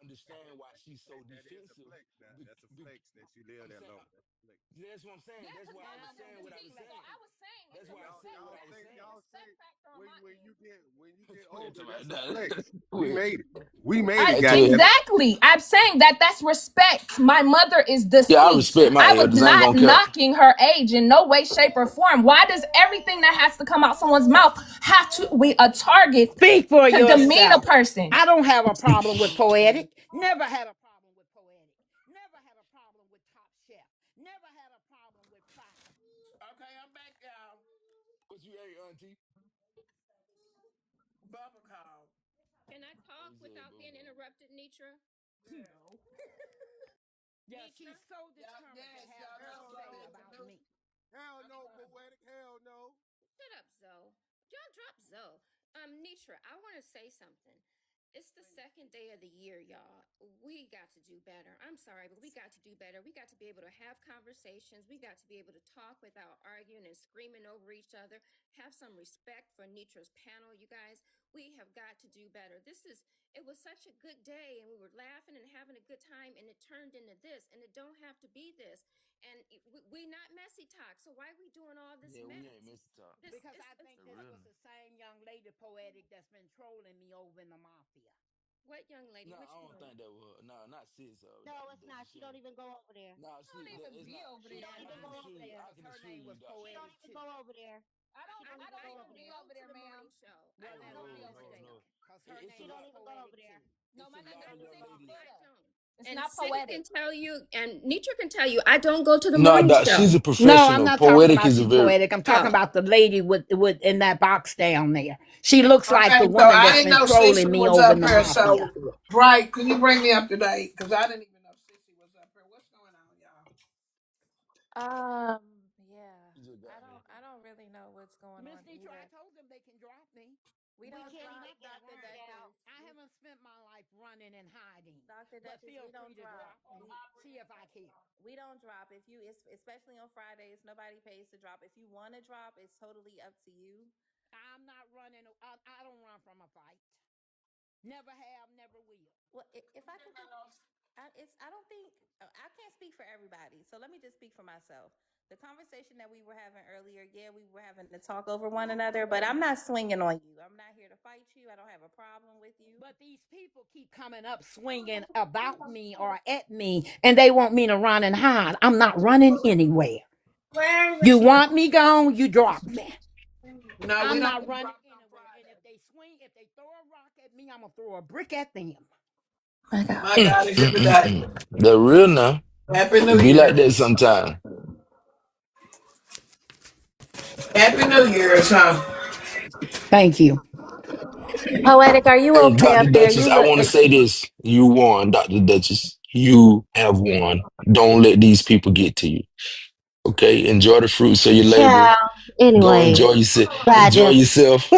understand why she's so That is a defensive. flex. That's a flex that you live I'm that saying, low. That's a flex. that's what I'm saying. Yeah, That's because why I was mama said saying what I was defeated. So saying. I was saying it's That's a why I said respect. what I It's was a saying. Y'all respect think factor on my end. when you get Wait, older, somebody that's a die. flex. We Wait, made it. We made it. Goddamn it. Exactly. I'm saying that's respect. My mother is yeah, I deceased. respect my I was elders. I ain't not gonna care. knocking her age in no way, shape, or form. Why does everything that has to come out someone's mouth have to be a target Speak for to demean a yourself. person? I don't have a problem with poetic. Never had a problem with poetic. Never had a problem with top chef. Never had a problem with pride. Okay, I'm back, y'all. What you ate, Auntie? Bubba call. Can I talk He said, without being "Boo-boo." interrupted, Nitra? No. Yeah, Nitra? she's so Y'all, determined to yes, have y'all her know Hell what say I no. had to about do. me. Hell no, poetic. Hell no. Shut up, Zoe. Y'all drop Zoe. Nitra, I want to say something. It's the second day of the year, y'all. We got to do better. I'm sorry, but we got to do better. We got to be able to have conversations. We got to be able to talk without arguing and screaming over each other. Have some respect for Nitra's panel, you guys. We have got to do better. It was such a good day, and we were laughing and having a good time, and it turned into this, and it don't have to be this. And we not messy talk, so why are we doing all this Yeah, we mess? ain't missed the talk. Because I It's think For this real. was the same young lady poetic that's been trolling me over in the mafia. what young lady? No, Which I don't one? think that was. No, not sis. No, Dr. it's not. Duchess. She don't even go over there. No, Don't even it's be not. over She there, don't I even can go ma'am. over assure you. there. I Because can her assure name you, was Dr. She don't poetic even Duchess. go too. over there. She don't even I go don't over go there. to Over the there, ma'am. morning show. I Well, don't then go I to the don't No, morning stay. no. show. Because her It's a She name don't was lot. even go over poetic there. too. No, It's my a name lot I of ain't young don't. ladies. poetic. I don't. It's And not City can poetic. tell you, and Nitra can tell you, I don't go to the No, morning doc, show. she's a No, I'm professional. not talking Poetic about is a you, very. poetic. I'm talking Oh, about the lady with in that box down there. She looks like Okay, the so woman I that's didn't been know Sissy trolling me was over in up the here. mafia. So, right, can you bring me up to date? Because I didn't even know Sissy was up here. What's going on, y'all? Yeah. You just got here. I don't really know what's going Miss on Nitra, I either. told them they can drop me. We We don't can't drop even get a Dr. word out. Duchess. I haven't spent my life running and hiding. Dr. But Duchess, feel we don't free to drop. drop me. See if I care. We don't drop. If you, especially on Fridays, nobody pays to drop. If you want to drop, it's totally up to you. I'm not running. I don't run from a fight. Never have, never will. Well, if I can just, I don't think I can't speak for everybody. So let me just speak for myself. The conversation that we were having earlier, yeah, we were having to talk over one another, but I'm not swinging on you. I'm not here to fight you. I don't have a problem with you. But these people keep coming up swinging about me or At me, and they want me to run and hide. I'm not running anywhere. You want me gone, you drop me. No, we I'm don't not get running dropped on anywhere. And if Friday. they swing, if they throw a rock at me, I'm gonna throw a brick at them. My God. My God, is every day. They're real now. Happy New It be like Year. that sometime. Happy New Year's, huh? Thank you. Poetic, are you Hey, okay Dr. up there? Duchess, You I look. want to say this. You won, Dr. Duchess. You have won. Don't let these people get to you. Okay? Enjoy the fruits of your labor. Ciao. Go Anyway, enjoy yourself. bye, Enjoy Duffy. yourself.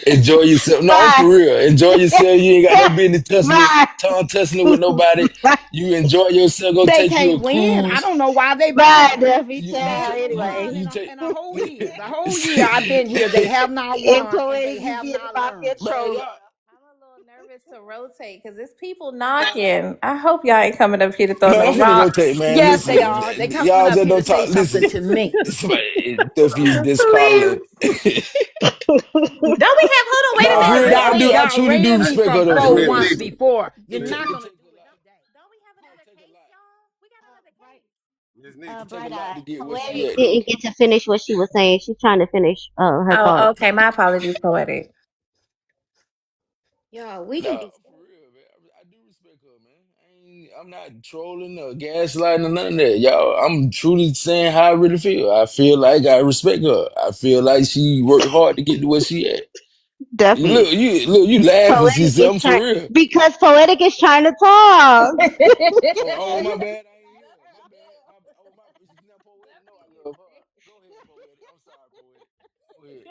Enjoy yourself. No, I'm Bye. for real. Enjoy yourself. You ain't got no business Bye. tongue tussling with nobody. Bye. You enjoy yourself. Go They take you a can't win. I cruise. don't know why they Bye, bothering. Duffy. You They Ciao. take haven't Anyway. won you take. in a whole year. The whole year Yeah, I've I've been been here. here. They have not And won, and they poetic, you have being not about your learned. Man, trolling. y'all. I'm a little nervous to rotate because it's people knocking. I hope y'all ain't coming up here to throw No, no I'm finna rotate, rocks. man. Yes, they Listen, are. They coming y'all up just here to don't say talk. something Listen, to me. somebody, Duffy's Please. disqualified. Don't we have, hold on, wait a Nah, for minute. real, Wait a Y'all, minute. I y'all truly do ran me respect from her though, Hey, for four Miss real. once Nisha. before. You're It take not it gonna take do a it lot. today. Don't we have No, it another take a case, lot. y'all? We got another Bright, case. Miss Nisha. It take a Bright lot Eye. to get where she Poetic at though. didn't get to finish what she was saying. She's trying to finish her Oh, thought. okay. My apologies, poetic. Y'all, we can Nah, be. for real, man. I do respect her, man. I'm not trolling or gaslighting or none of that, y'all. I'm truly saying how I really feel. I feel like I respect her. I feel like she worked hard to get to where she at. Duffy. You laughing, Poetic CC. is I'm for trying real. because poetic is trying to talk. Oh, my bad. I ain't hear. My bad. Now poetic. No, I love her. Go ahead, poetic. I'm sorry, poetic. Go ahead.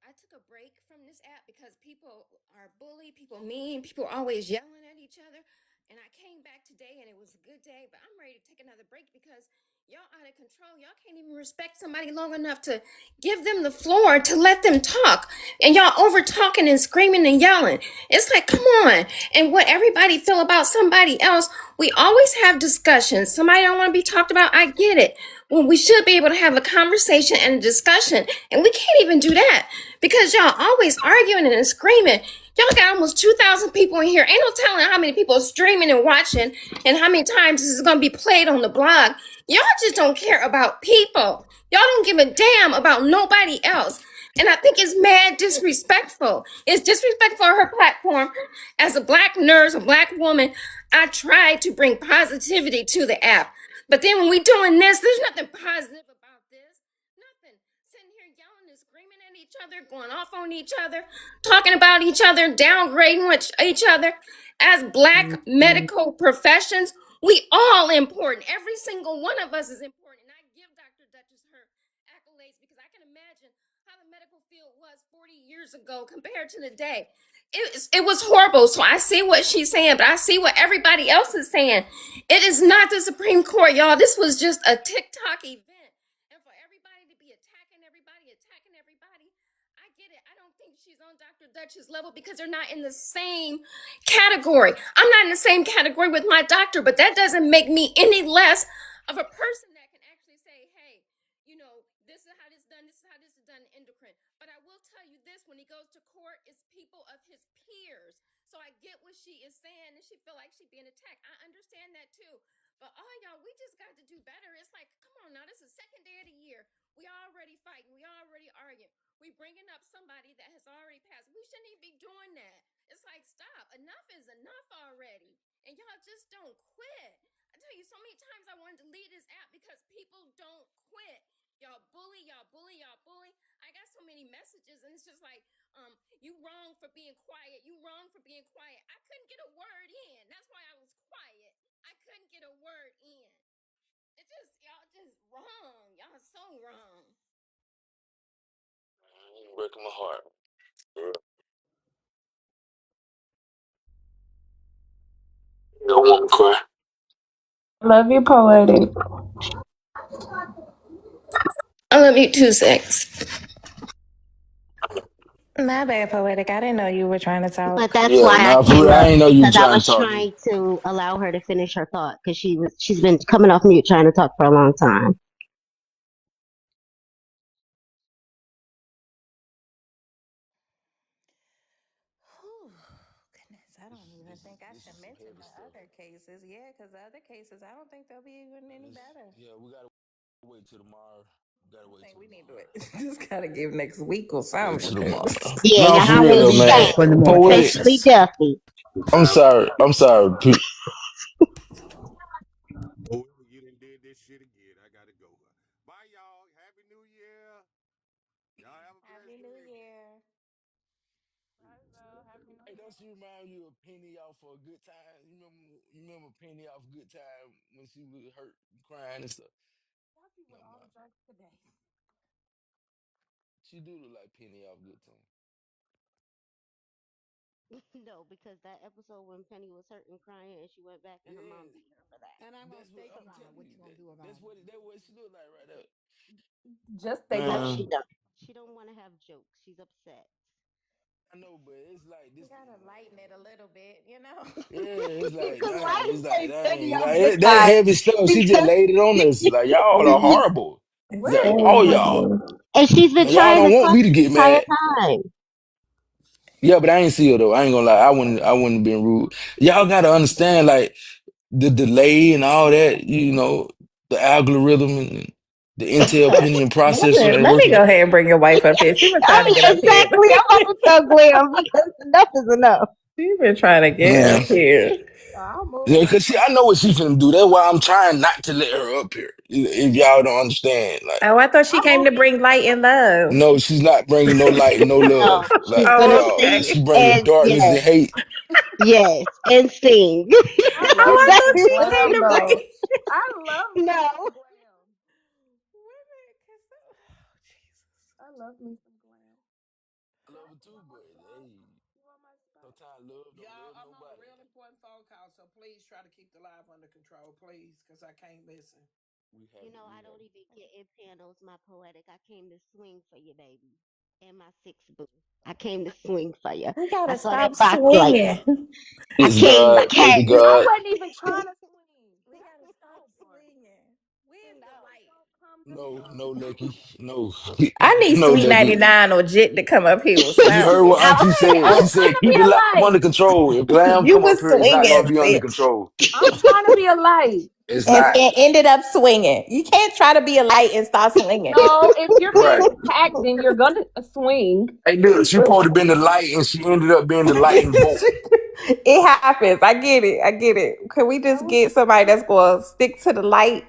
I took a break from this app because people are bully, people mean, people are always yelling at each other. And I came back today and it was a good day, but I'm ready to take another break because Y'all out of control. Y'all can't even respect somebody long enough to give them the floor to let them talk. And y'all over talking and screaming and yelling. It's like, come on. And what everybody feel about somebody else, we always have discussions. Somebody don't want to be talked about. I get it. Well, we should be able to have a conversation and a discussion. And we can't even do that because y'all always arguing and screaming. Y'all got almost 2,000 people in here. Ain't no telling how many people are streaming and watching and how many times this is going to be played on the blog. Y'all just don't care about people. Y'all don't give a damn about nobody else. And I think it's mad disrespectful. It's disrespectful for her platform. As a black nurse, a black woman, I try to bring positivity to the app. But then when we doing this, there's nothing positive about this. Nothing. Sitting here yelling and screaming at each other, going off on each other, talking about each other, downgrading each other. As black medical professions, we all important. Every single one of us is important. And I give Dr. Duchess her accolades because I can imagine how the medical field was 40 years ago compared to today. It was horrible. So I see what she's saying, but I see what everybody else is saying. It is not the Supreme Court, y'all. This was just a TikTok event. And for everybody to be attacking everybody, I get it. I don't think she's on Dr. Dutch's level because they're not in the same category. I'm not in the same category with my doctor, but that doesn't make me any less of a person that can actually say, hey, this is how this is done, this is how this is done in endocrine. But I will tell you this, when he goes to court, it's people of his peers. So I get what she is saying, and she feel like she's being attacked. I understand that too. But all y'all, we just got to do better. It's like, come on now, this is the second day of the year. We already fighting. We already arguing. We bringing up somebody that has already passed. We shouldn't even be doing that. It's like, stop. Enough is enough already. And y'all just don't quit. I tell you, so many times I wanted to leave this app because people don't quit. Y'all bully, y'all bully, y'all bully. I got so many messages, and it's just like, you wrong for being quiet. You wrong for being quiet. I couldn't get a word in. That's why I was quiet. I couldn't get a word in. Y'all just wrong. Y'all so wrong. Breaking my heart. Don't want to cry. Love you, poetic. I love you too, Sex. My bad, poetic. I didn't know you were trying to But talk. that's Yeah, why I nah, for came real. I up ain't know you because was I trying to was talk to me. trying to allow her to finish her thought because she's been coming off mute trying to talk for a long time. Goodness, I don't even This think I this should is some mention heavy the stuff. other cases. Yeah, because the other cases, I don't think they'll be even any better. Yeah, we gotta wait till tomorrow. Gotta I wait think till we need to tomorrow. just gotta give next week or Wait something. till tomorrow. Yeah, No, y'all for I have real won't been though, be man. back for stingy, no more Poetic. especially cases. Duffy. I'm sorry. I'm sorry. Whoever you done did this shit again, I gotta go. Bye, y'all. Happy New Year. Y'all have a Happy blessed New day. Year. Happy New Hey, don't Year. she remind you of Penny off for a good time? You remember Penny off Good Time when she was hurt, crying and stuff? Happy with Never all the mind. drugs today. She do look like Penny off Good Time. No, because that episode when Penny was hurt and crying and she went back and her Yeah, mom beat her for that. And I'm gonna that's what stick I'm around. telling What you. you gonna do about That's it? what she look like right there. Just think No, about she Man, it. don't. She don't want to have jokes. She's upset. I know, but it's like You this. gotta lighten it a little bit, you know? Yeah, it's like Cause why dang, you it's like say Penny dang, off like good that time? heavy stuff. She just Because laid it on us. Like y'all are horrible. It's Like very all y'all. heavy. and she's been And y'all trying to don't want talk me to the get entire mad. time. Yeah, but I ain't see her though. I ain't gonna lie. I wouldn't have been rude. Y'all gotta understand like the delay and all that, the algorithm and the Intel Pentium processor ain't Let me working. go ahead and bring your wife up here. She was trying to Oh, get up here. exactly. I'm about to tell Glam because enough is enough. She been trying to get Man. up here. I'll move Yeah, her. cause see, I know what she finna do. That's why I'm trying not to let her up here. If y'all don't understand, like, Oh, I thought she I'll came move to you. bring light and love. no, she's not bringing no light and no No, love, like she's at gonna Oh, all. sing She okay. bringing and darkness and yes, hate. yes, and sing. I Oh, love I me thought some she Exactly. came glam to bring. though. I love me some No. glam. I love me some glam. I love her too, but hey, You want my spot? sometimes love don't Y'all, love I'm on a nobody. real important phone call, so please try to keep the live under control, please, because I can't listen. You know, I don't even get in panels, my poetic. I came to swing for you, baby. And my six boo. I came to swing for you. We I gotta saw stop that box like swinging. I It's came, I God. It's came. I God. wasn't even trying to swing. We gotta stop swinging. Where's the light? No, Lucky. No. I need No, Sweet Lucky. 99 or Jit to come up here with You heard something. what All Auntie right, said. I'm She trying said, to be keep it a under light. control. If Glam You come up was here, it's not swinging, going to be under sis. control. I'm trying to be a light. It's And, not. and ended up swinging. You can't try to be a light and start swinging. No, if you're being Right. attacked, then you're gonna swing. Hey, dude, she supposed to have been the light, and she ended up being the lightning bolt. It happens. I get it. I get it. Can we just get somebody that's going to stick to the light?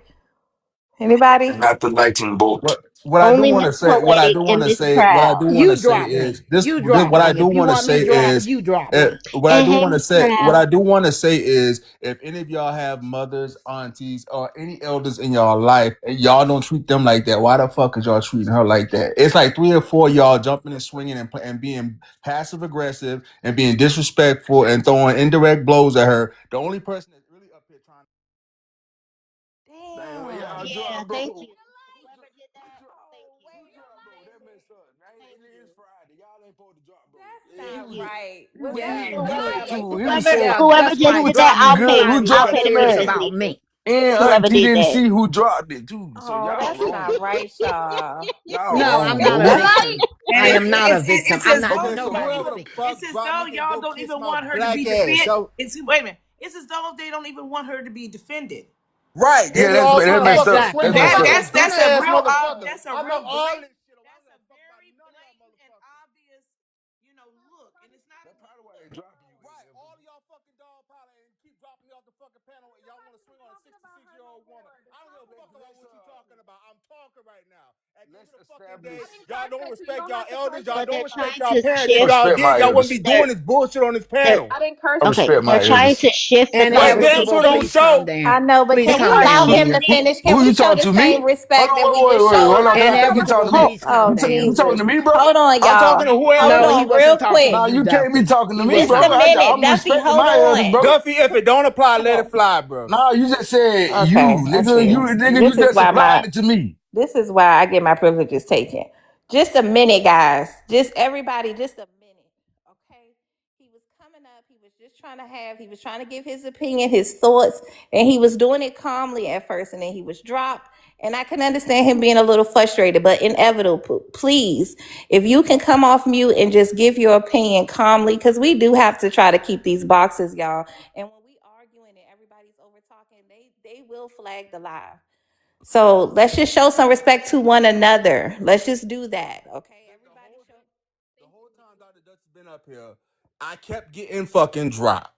Anybody? And not the lightning bolt. What I do Only want to Miss say, what I Poetic do and want to Miss say, what I do Proud. want to You say drop is me. this. You drop What I me. do If you want to want me say dropped, is, you drop me. what I And do hey, want to Miss say, what Proud. I do want to say is, if any of y'all have mothers, aunties, or any elders in y'all life, and y'all don't treat them like that, why the fuck is y'all treating her like that? It's like 3 or 4 y'all jumping and swinging and being passive aggressive and being disrespectful and throwing indirect blows at her. The only person that's really up here trying. Dang, where y'all Damn. Yeah, drop, bro? thank you. Whoever did Who that, drop, thank you. bro? That messed up. Thank It is you. Friday. Y'all ain't supposed to drop, bro. That's Thank not you. right. You Was was that Yeah, being for yeah, good, real? yeah. too. He was Whoever saying, whoever That's just right. he was did trying that, Drop to be me. I'll pay good. them. Who Nobody I'll dropped pay it, them cares man? about percentages. me. And Whoever Auntie did didn't that. see who dropped it, too. So Oh, y'all that's not wrong, bro. right, Shaw. Y'all No, I'm wrong, not You a bro. a light? victim. And I am not a victim. it's I'm as not. though Okay, so Nobody y'all, is a whoever the victim. fuck it's as dropped though me can y'all go don't kiss even my want her to be black ass. defended. Y'all, Wait a minute. It's as though they don't even want her to be defended. right? Then Yeah, they all trying that's to Okay, messed fucking up. swing That's on me messed that like up. a that's bitch a ass real motherfucker. that's a I know real all blatant this shit. I that's don't a give a fuck about very none of y'all blatant and motherfuckers. obvious, look, and it's not a That's good probably why they look. dropping you in Right, there, bro. all of y'all fucking dog powder and keep dropping me off the fucking panel and y'all want to swing on a 66-year-old woman. I don't give a fuck about what you talking about. I'm talking right now. At the end Let's of the fucking establish. day, I didn't y'all curse don't at you. You respect don't y'all have to elders, curse y'all at But don't they're me. respect trying y'all to parents. I If shift. y'all respect did, my y'all wouldn't elders. be doing this bullshit on this They're, panel. I didn't curse I at okay, respect you. they're my trying elders. to shift the And But conversation. damn inevitable, sure don't please calm show. I down. know, but Please can we calm Hold allow down, on. him to dear. finish? Can Who we you show talking the to, same me? Hold respect on, that we just wait. showed Hold on. him? You Inevitable, talking to me? Hold, please calm down, You talking to Jesus. sis. me, bro? Hold on, I'm talking y'all. to Hold whoever. No, he on, real wasn't talking to quick. Nah, you, you can't be Duffy. talking to He me, wasn't Just bro. a talking to minute. you. I'm Duffy, respecting hold my elders, on. bro. Duffy, if it don't apply, let it Oh, fly, bro. Nah, you just said you, okay, I nigga. see. You This is just why applied my it to me. this is why I get my privileges taken. Just a minute, guys. Just everybody, just a minute. Okay. He was coming up. He was trying to give his opinion, his thoughts, and he was doing it calmly at first, and then he was dropped. And I can understand him being a little frustrated, but inevitable. Please, if you can come off mute and just give your opinion calmly, because we do have to try to keep these boxes, y'all. And when we arguing and everybody's over talking, they will flag the live. So let's just show some respect to one another. Let's just do that, okay? Everybody show. The Thank you, whole time Mimi. Dr. Dutch has been up here, I kept getting fucking dropped.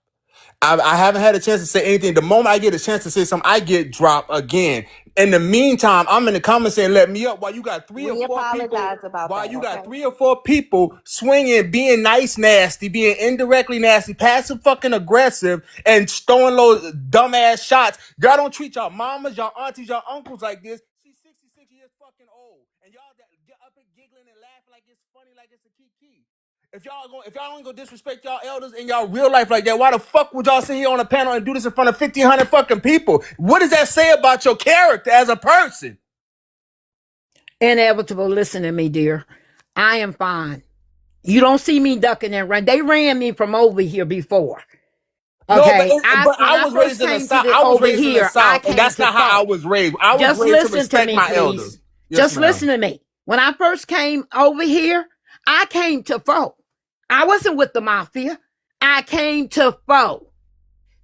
I haven't had a chance to say anything. The moment I get a chance to say something, I get dropped again. In the meantime, I'm in the comments saying, let me up while you got three or We four people, apologize about while that, you got okay? 3 or 4 people swinging, being nice, nasty, being indirectly nasty, passive fucking aggressive, and throwing those dumbass shots. Y'all don't treat y'all mamas, y'all aunties, y'all uncles like this. She's 66 years fucking old. And y'all that get up and giggling and laughing like it's funny, like it's a kiki. If y'all ain't gonna disrespect y'all elders in y'all real life like that, why the fuck would y'all sit here on a panel and do this in front of 1,500 fucking people? What does that say about your character as a person? Inevitable, listen to me, dear. I am fine. You don't see me ducking and run. They ran me from over here before. No, Okay. but When I I was first raised in the came to South. the I was over raised in the here, I South, and came that's to not how I foe. was raised. I was Just raised to listen to respect me, my please. elders. Yes, Just ma'am. listen to me. When I first came over here, I came to foe. I wasn't with the mafia. I came to foe.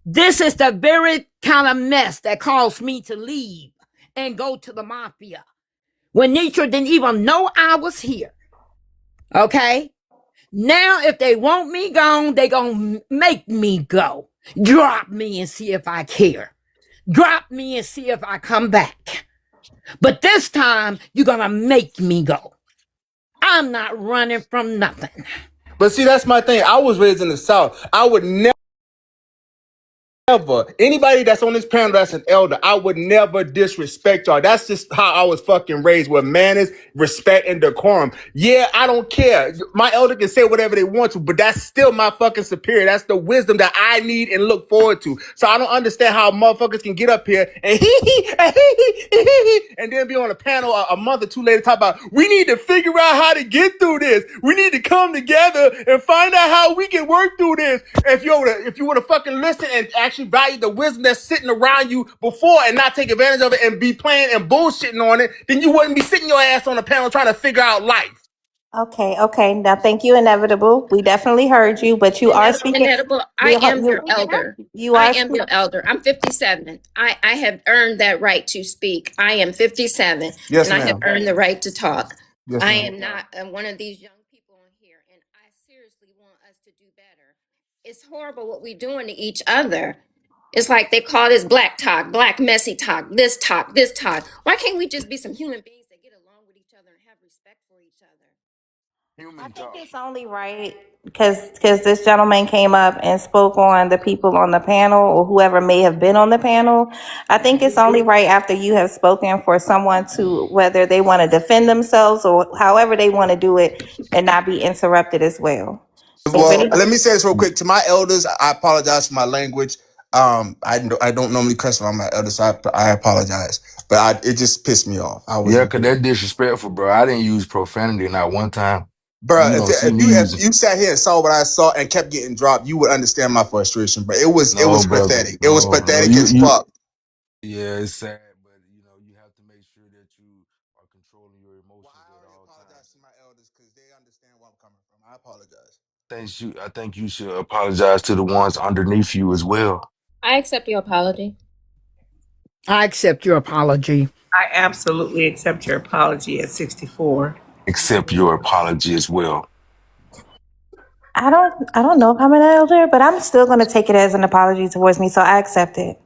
This is the very kind of mess that caused me to leave and go to the mafia when Nitra didn't even know I was here. Okay? Now, if they want me gone, they gonna make me go. Drop me and see if I care. Drop me and see if I come back. But this time, you're gonna make me go. I'm not running from nothing. But see, that's my thing. I was raised in the South. I would never Ever. Anybody that's on this panel that's an elder, I would never disrespect y'all. That's just how I was fucking raised, with manners, respect, and decorum. Yeah, I don't care. My elder can say whatever they want to, but that's still my fucking superior. That's the wisdom that I need and look forward to. So I don't understand how motherfuckers can get up here and and then be on a panel a month or two later talk about, we need to figure out how to get through this. We need to come together and find out how we can work through this. If you would have fucking listened and actually value the wisdom that's sitting around you before and not take advantage of it and be playing and bullshitting on it, then you wouldn't be sitting your ass on a panel trying to figure out life. Okay. Now, thank you, Inevitable. We definitely heard you, but you are speaking. Inedible, I We am you, your elder. you I are am your elder. I'm 57. I have earned that right to speak. I am 57, Yes, and I have ma'am. earned the right to talk. Yes, I ma'am. am not one of these young people on here, and I seriously want us to do better. It's horrible what we're doing to each other. It's like they call this black talk, black messy talk, this talk, this talk. Why can't we just be some human beings that get along with each other and have respect for each other? I think it's only right because this gentleman came up and spoke on the people on the panel or whoever may have been on the panel. I think it's only right after you have spoken for someone to, whether they want to defend themselves or however they want to do it, and not be interrupted as well. So if Well, anybody, let me say this real quick to my elders. I apologize for my language. I don't normally cuss around my elders, so I apologize. But it just pissed me off. I was, Yeah, cause that's disrespectful, bro. I didn't use profanity not one time. bro. You If don't see if me you if using. you sat here and saw what I saw and kept getting dropped, you would understand my frustration. But it was No, brother. pathetic. It was No. pathetic as You. fuck. Yeah, it's sad, but you have to make sure that you are controlling your Well, emotions I at already all times. apologized to my elders because they understand where I'm coming from. I apologize. I think you should apologize to the ones underneath you as well. I accept your apology. I accept your apology. I absolutely accept your apology at 64. Accept your apology as well. I don't know if I'm an elder, but I'm still going to take it as an apology towards me. So I accept it.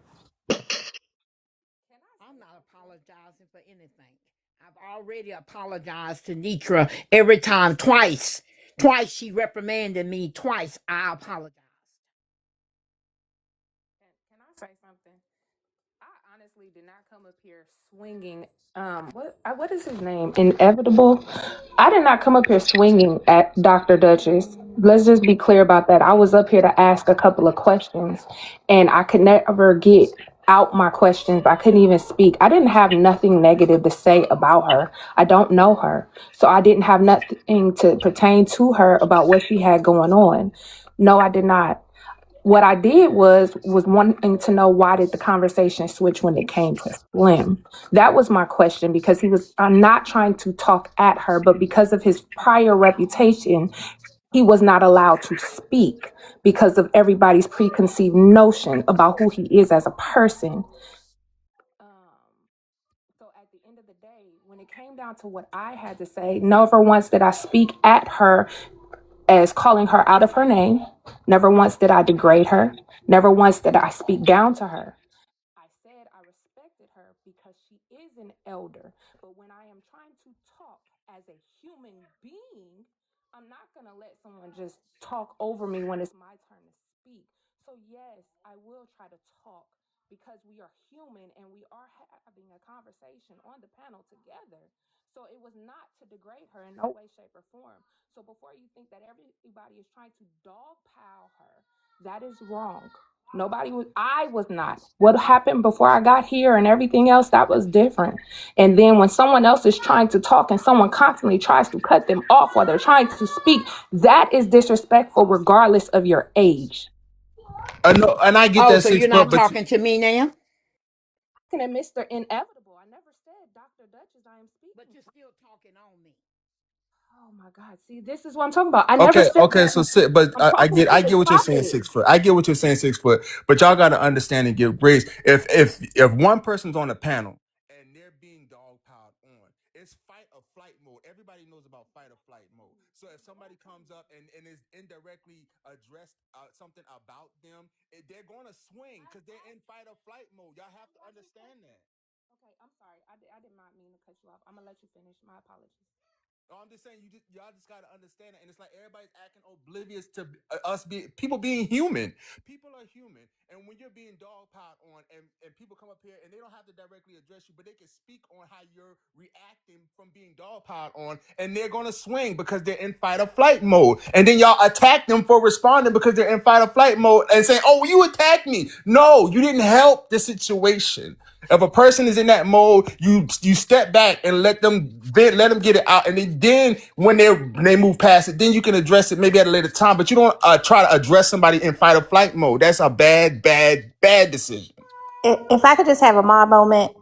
I'm not apologizing for anything. I've already apologized to Nitra every time, twice. Twice she reprimanded me, twice I apologized. Can I say something? I honestly did not come up here swinging. What is his name? Inevitable. I did not come up here swinging at Dr. Duchess. Let's just be clear about that. I was up here to ask a couple of questions, and I could never get out my questions. I couldn't even speak. I didn't have nothing negative to say about her. I don't know her, so I didn't have nothing to pertain to her about what she had going on. No, I did not. What I did was wanting to know, why did the conversation switch when it came to Slim? That was my question, because I'm not trying to talk at her, but because of his prior reputation, he was not allowed to speak because of everybody's preconceived notion about who he is as a person. So at the end of the day, when it came down to what I had to say, never once did I speak at her as calling her out of her name. Never once did I degrade her. Never once did I speak down to her. I said I respected her because she is an elder. But when I am trying to talk as a human being, I'm not going to let someone just talk over me when it's my turn to speak. So, yes, I will try to talk because we are human and we are having a conversation on the panel together. So, it was not to degrade her in no way, shape, or form. So, before you think that everybody is trying to dogpile her, that is wrong. I was not. What happened before I got here and everything else, that was different. And then when someone else is trying to talk and someone constantly tries to cut them off while they're trying to speak, that is disrespectful regardless of your age. No, and I get Oh, that so 6 foot, you're not but talking to me now? And Mr. Inevitable, I never said Dr. Duchess I am speaking. But you're still talking on me. Oh my God. See, this is what I'm talking about. I never okay, said okay. that. So, but I'm talking I to the get what you're saying, topic. 6 foot. I get what you're saying, 6 foot. But y'all got to understand and give grace. If one person's on the panel and they're being dogpiled on, it's fight or flight mode. Everybody knows about fight or flight mode. So if somebody comes up and is indirectly addressed something about them, they're going to swing because they're in fight or flight mode. Y'all have to understand that. Okay, I'm sorry. I did not mean to cut you off. I'm going to let you finish. My apologies. I'm just saying, y'all just gotta understand it, and it's like everybody's acting oblivious to us people being human. People are human, and when you're being dogpiled on, and people come up here and they don't have to directly address you, but they can speak on how you're reacting from being dogpiled on, and they're gonna swing because they're in fight or flight mode, and then y'all attack them for responding because they're in fight or flight mode, and say, "Oh, you attacked me." No, you didn't help the situation. If a person is in that mode, you step back and let them vent, let them get it out, and then when they move past it, then you can address it maybe at a later time. But you don't try to address somebody in fight or flight mode. That's a bad decision. If I could just have a mom moment,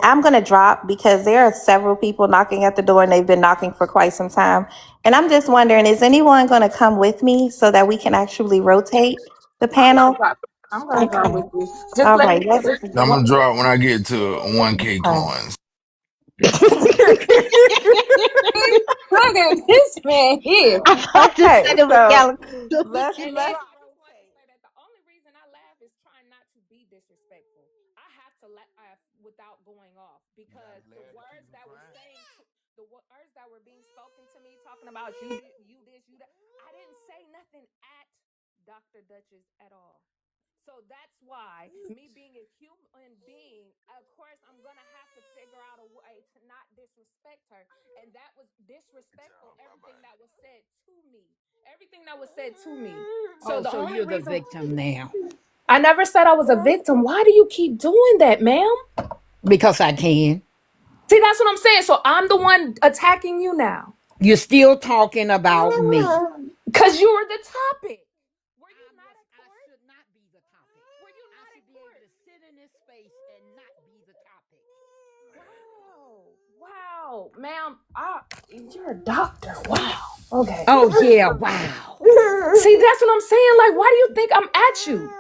I'm going to drop because there are several people knocking at the door and they've been knocking for quite some time. And I'm just wondering, is anyone going to come with me so that we can actually rotate the I'm gonna panel? drop. I'm gonna drop Okay. with you. Just All let me right. know Let's. this is I'm one. gonna drop when I get to 1K Okay. coins. Look at this man here. I thought to Okay. say it was So Galaxy. let's And let's. then I just want to say that the only reason I laugh is trying not to be disrespectful. I have to laugh without going off because the words that were saying, the words that were being spoken to me, talking about you this, you that. I didn't say nothing at Dr. Duchess at all. So that's why me being a human being, of course, I'm gonna have to figure out a way to not disrespect her, and that was disrespectful. Everything that was said to me, everything that was said to me. So Oh, the so only you're the reason victim now. I never said I was a victim. Why do you keep doing that, ma'am? Because I can. See, that's what I'm saying. So I'm the one attacking you now. You're still talking about me. Because you were the topic. were you not at I court? should not be the topic. Were you I not should at be able court? to sit in this space and not be the topic. Wow. Wow, ma'am. You're a doctor. Wow. Okay. Oh, yeah, wow. See, that's what I'm saying. Like, why do you think I'm at you?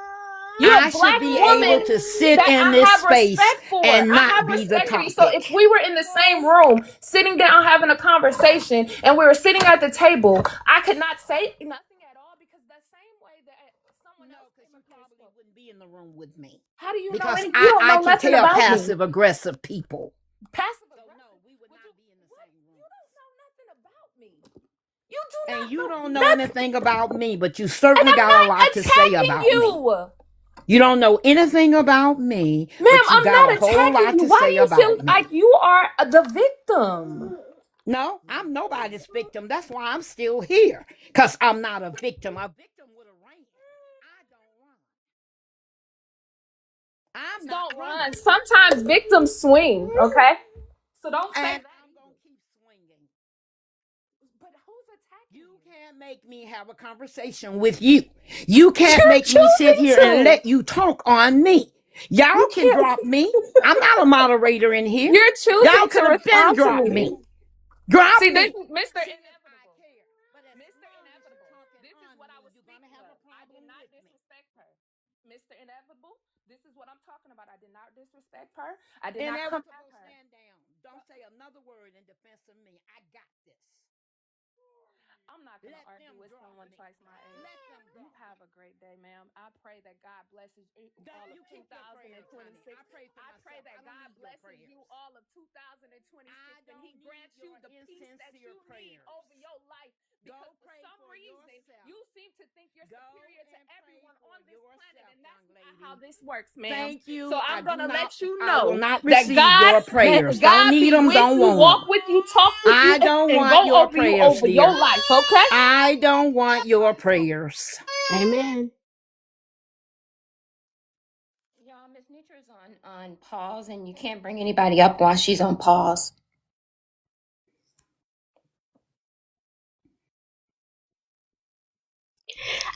You're a I should black be able woman to sit that in I this have space respect for. and I not have be the respect for you. So if topic. we were in the same room, sitting down having a conversation, and we were sitting at the table, I could not say Nothing at all because the same way that someone No, else because came you up here and probably spoke. wouldn't be in the room with me. how do you know Because any you don't I know can nothing tell about me. passive aggressive people. Passive So aggressive. no, we would Would not you? be in the What? same You room. don't know nothing about me. You do And not you know don't know nothing. anything about me, but you And certainly I'm got a not lot to say attacking about me. you. You don't know anything about me, Ma'am, but you I'm got a not whole attacking lot you. to Why do say you feel about me. like you are the victim? No, I'm nobody's victim. That's why I'm still here. Because I'm not a victim. A victim would have ran. I don't run. I'm not Don't running. run. Sometimes victims swing, okay? So don't say And that I'm going either. to keep swinging. But who's attacking You you? can't make me have a conversation with you. You can't You're make me sit here and choosing to. let you talk on me. Y'all You can can't. drop me. I'm not a moderator in here. You're Y'all choosing to could have been respond to dropped me. me. Drop See, this me. is Mr. See if I Inevitable. care. But as Mr. long as you're Inevitable. talking This is on what I me, was you're going to speaking have of. a I did problem not with me. disrespect her. Mr. Inevitable, this is what I'm talking about. I did not disrespect her. I did not come at Inevitable, her. stand down. Don't say another word in defense of me. I got this. I'm not going to Let argue them with drop someone me. twice my age. Let them You drop have me. a great day, ma'am. I pray that God blesses you all of You keep your prayers, honey. 2026. I pray for I pray myself. I that don't God need your blesses you prayers. all of 2026 I and He don't need grants you your the peace that insincere you need prayers. over your life because Go for pray some for reason yourself. you seem to think you're Go superior to and pray everyone for on this planet, yourself, and that's young not how lady. this works, ma'am. Thank So you. I'm gonna let you I will know not that receive your prayers. Don't God need be them, with don't you, want them. walk with you, talk with you, I don't and want go your over you prayers, over your dear. life, okay? I don't want your prayers. Amen. Y'all, Miss Nitra's on pause, and you can't bring anybody up while she's on pause.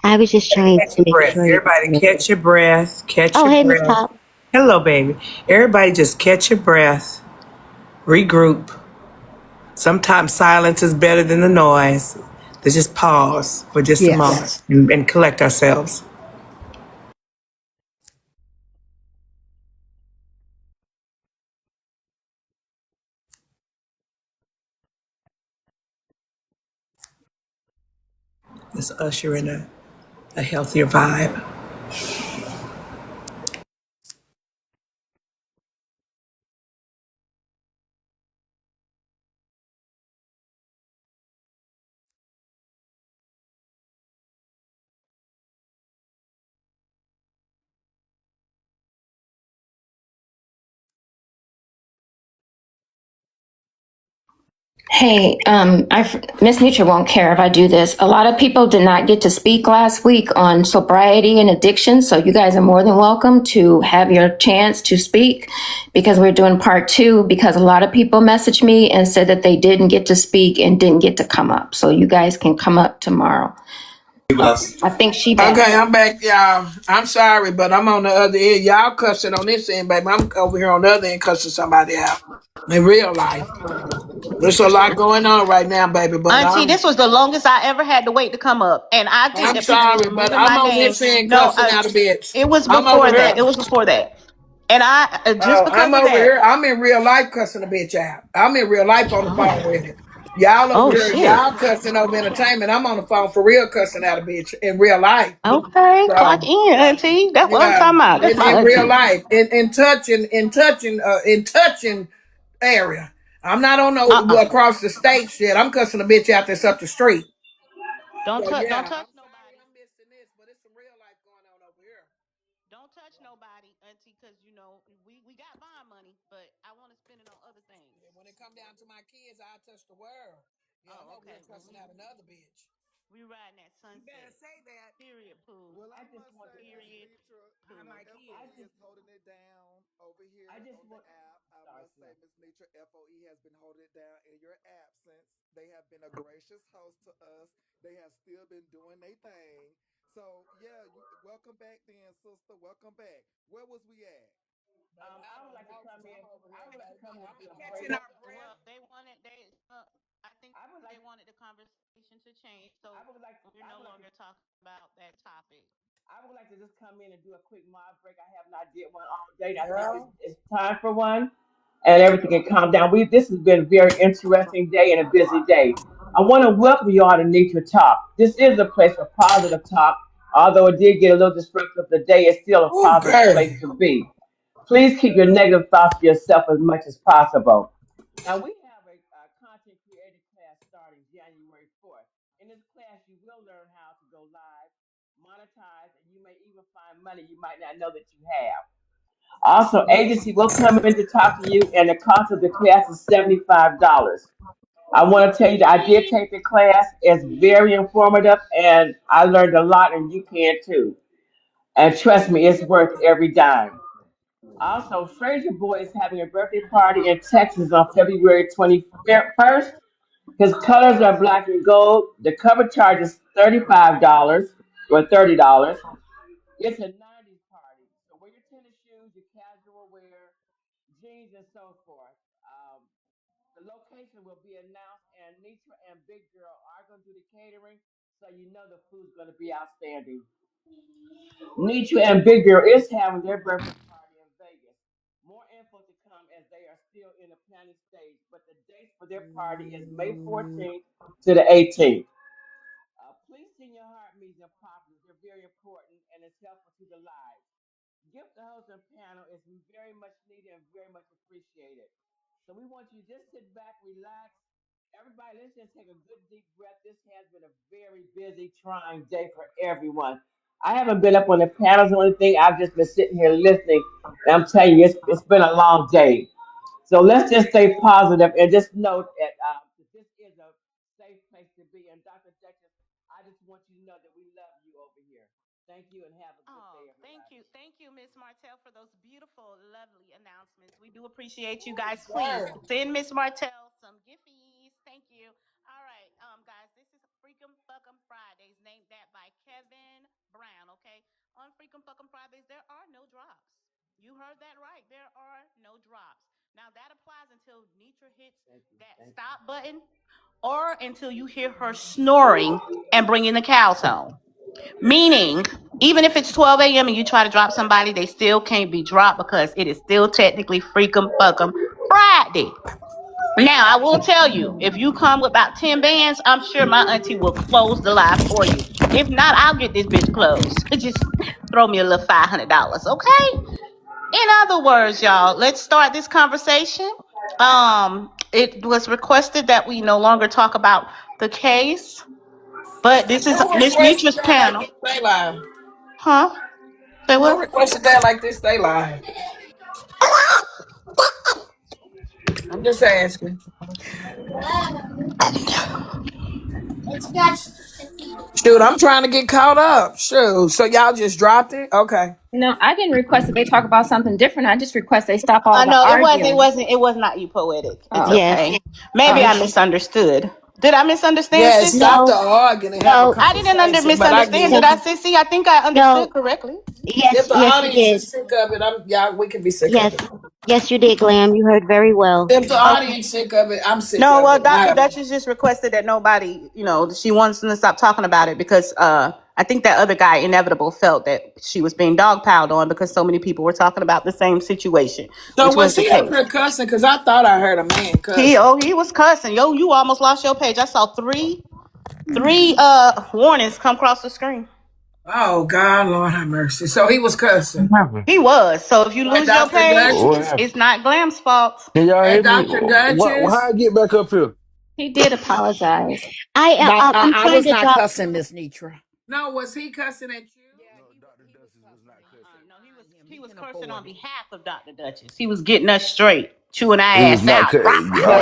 I was just trying Catch to your make breath. sure you Everybody catch your breath. Catch Oh, your hey, Miss breath. Top. Hello, baby. Everybody just catch your breath. Regroup. Sometimes silence is better than the noise. Let's just pause for just a moment Yes. and collect ourselves. Let's usher in a healthier vibe. Hey, Miss Nietzsche won't care if I do this. A lot of people did not get to speak last week on sobriety and addiction, so you guys are more than welcome to have your chance to speak because we're doing part two. Because a lot of people messaged me and said that they didn't get to speak and didn't get to come up, so you guys can come up tomorrow. I think she back. Okay, I'm back, y'all. I'm sorry, but I'm on the other end. Y'all cussing on this end, baby. I'm over here on the other end cussing somebody out in real life. There's a lot going on right now, baby, but Auntie, this was the longest I ever had to wait to come up. And I think I'm that people were sorry, but removing I'm my on name. this end No, cussing out a bitch. it was I'm over before that. here. It was before that. And I, just I'm because of over that. here. I'm in real life cussing a bitch out. I'm in real life on the phone with it. Y'all over Oh, here, shit. y'all cussing over entertainment. I'm on the phone for real cussing out a bitch in real life. Okay, clock So in, Auntie. That's what I'm yeah, talking about. That's my in real Auntie. life, in touching area. I'm not on no Uh-uh. across the state shit. I'm cussing a bitch out that's up the street. Don't So touch. Don't yeah, touch I'm sorry nobody. I'm missing this, but it's some real life going on over here. Don't touch So, nobody, Auntie, because we got bond money, but I want to spend it on other things. and when it come down to my kids, I touch the world. Yeah, I'm Oh, over here okay. Well, cussing out another bitch. we riding that You better sunset. say that. Period. Pooh. Well, I must say, Miss Period. Nitra, How Pooh. my FOE kids. is holding it down over here on the app. I must say, Miss Nitra, FOE has been holding it down in your absence. They have been a gracious host to us. They have still been doing their thing. So yeah, welcome back, then, sister. Welcome back. Where was we at? Baby, I I would don't like to know, come cause in. I'm over I here, would like to baby. come in and I'm do a catching break. our breath. Well, they wanted I think I would they like. wanted the conversation to change, so I would like. we're I no would like to. longer talking about that topic. I would like to just come in and do a quick mod break. I have not did one all day. I think Girl. it's time for one, and everything can calm down. This has been a very interesting day and a busy day. I want to welcome you all to Nature Talk. This is a place for positive talk. Although it did get a little disruptive today, it's still a Oh, positive girl. place to be. Please keep your negative thoughts to yourself as much as possible. Now, we have a content creator class starting January 4th. In this class, you will learn how to go live, monetize, and you may even find money you might not know that you have. Also, agency will come in to talk to you, and the cost of the class is $75. I want to tell you that I did take the class. It's very informative, and I learned a lot, and you can too. And trust me, it's worth every dime. Also, Fraser Boy is having a birthday party in Texas on February 21st. His colors are black and gold. The cover charge is $35 or $30. It's a 90s party. So wear your tennis shoes, your casual wear, jeans, and so forth. The location will be announced, and Nitra and Big Girl are going to do the catering, so you know the food's going to be outstanding. Nietzsche and Big Girl is having their birthday party in Vegas. More info to come as they are still in the planning stage, but the date for their party is May 14th to the 18th. Please send your heart meets and poppers. They're very important and it's helpful to the lives. Gift the host and panel is very much needed and very much appreciated. So we want you to just sit back, relax. Everybody, let's just take a good deep breath. This has been a very busy, trying day for everyone. I haven't been up on the panels or anything. I've just been sitting here listening. And I'm telling you, it's been a long day. So let's just stay positive and just note that this is a safe place to be. And Dr. Duchess, I just want you to know that we love you over here. Thank you and have a good Oh, day, thank everybody. you. Thank you, Miss Martell, for those beautiful, lovely announcements. We do appreciate you guys. Please Girl. send Miss Martell some giffies. Thank you. All right, guys, this is Freakum Fuckum Fridays, named that by Kevin Brown, okay? On Freakum Fuckum Fridays, there are no drops. You heard that right. There are no drops. Now, that applies until Nitra hits Thank you. that Thank you. stop button or until you hear her snoring and bringing the cows home. Meaning, even if it's 12 a.m. and you try to drop somebody, they still can't be dropped because it is still technically Freakum Fuckum Friday. Now, I will tell you, if you come with about 10 bands, I'm sure my auntie will close the live for you. If not, I'll get this bitch closed. Just throw me a little $500, okay? In other words, y'all, let's start this conversation. It was requested that we no longer talk about the case, but this is Who Miss requested Nitra's that like panel. this? They lie. Huh? Say Who what? requested that like this? They lie. I'm just asking. Shoot, I'm trying to get caught up. Shoot. So y'all just dropped it? Okay. No, I didn't request that they talk about something different. I just request they stop all I the know it wasn't. It arguing. wasn't. It was not you, poetic. It's Oh, Yes. okay. Maybe I oh. misunderstood. Did I misunderstand, Yeah, stop Sissy? the No. arguing and have a No. I didn't conversation. But I misunderstand. get Did it. No. I, Sissy? I think I No. understood correctly. If Yes. the Yes, you audience did. is sick of it, we can be sick of Yes. it. Yes, you did, Glam. You heard very well. If the Okay. audience sick of it, I'm sick No, of well, it. Dr. Duchess just requested that nobody, she wants them to stop talking about it because I think that other guy, Inevitable, felt that she was being dogpiled on because so many people were talking about the same situation, So which was was the he up case. here cussing? Because I thought I heard a man He cussing. he was cussing. Yo, you almost lost your page. I saw three warnings come across the screen. Oh God, Lord have mercy. So he was cussing. What happened? He was. So if you Hey, lose your Dr. page, What Duchess. happened? it's not Glam's fault. Can y'all Hey, hear me? Dr. How Duchess. I get back up here? He did apologize. But I'm I trying was to not drop. cussing, Miss Nitra. No, was he cussing at you? Yeah, No, Dr. Duchess was not cussing. no, He he was can cursing afford on it. behalf of Dr. Duchess. He was getting us straight, chewing our He was ass not out. Rah, cutting. rah. But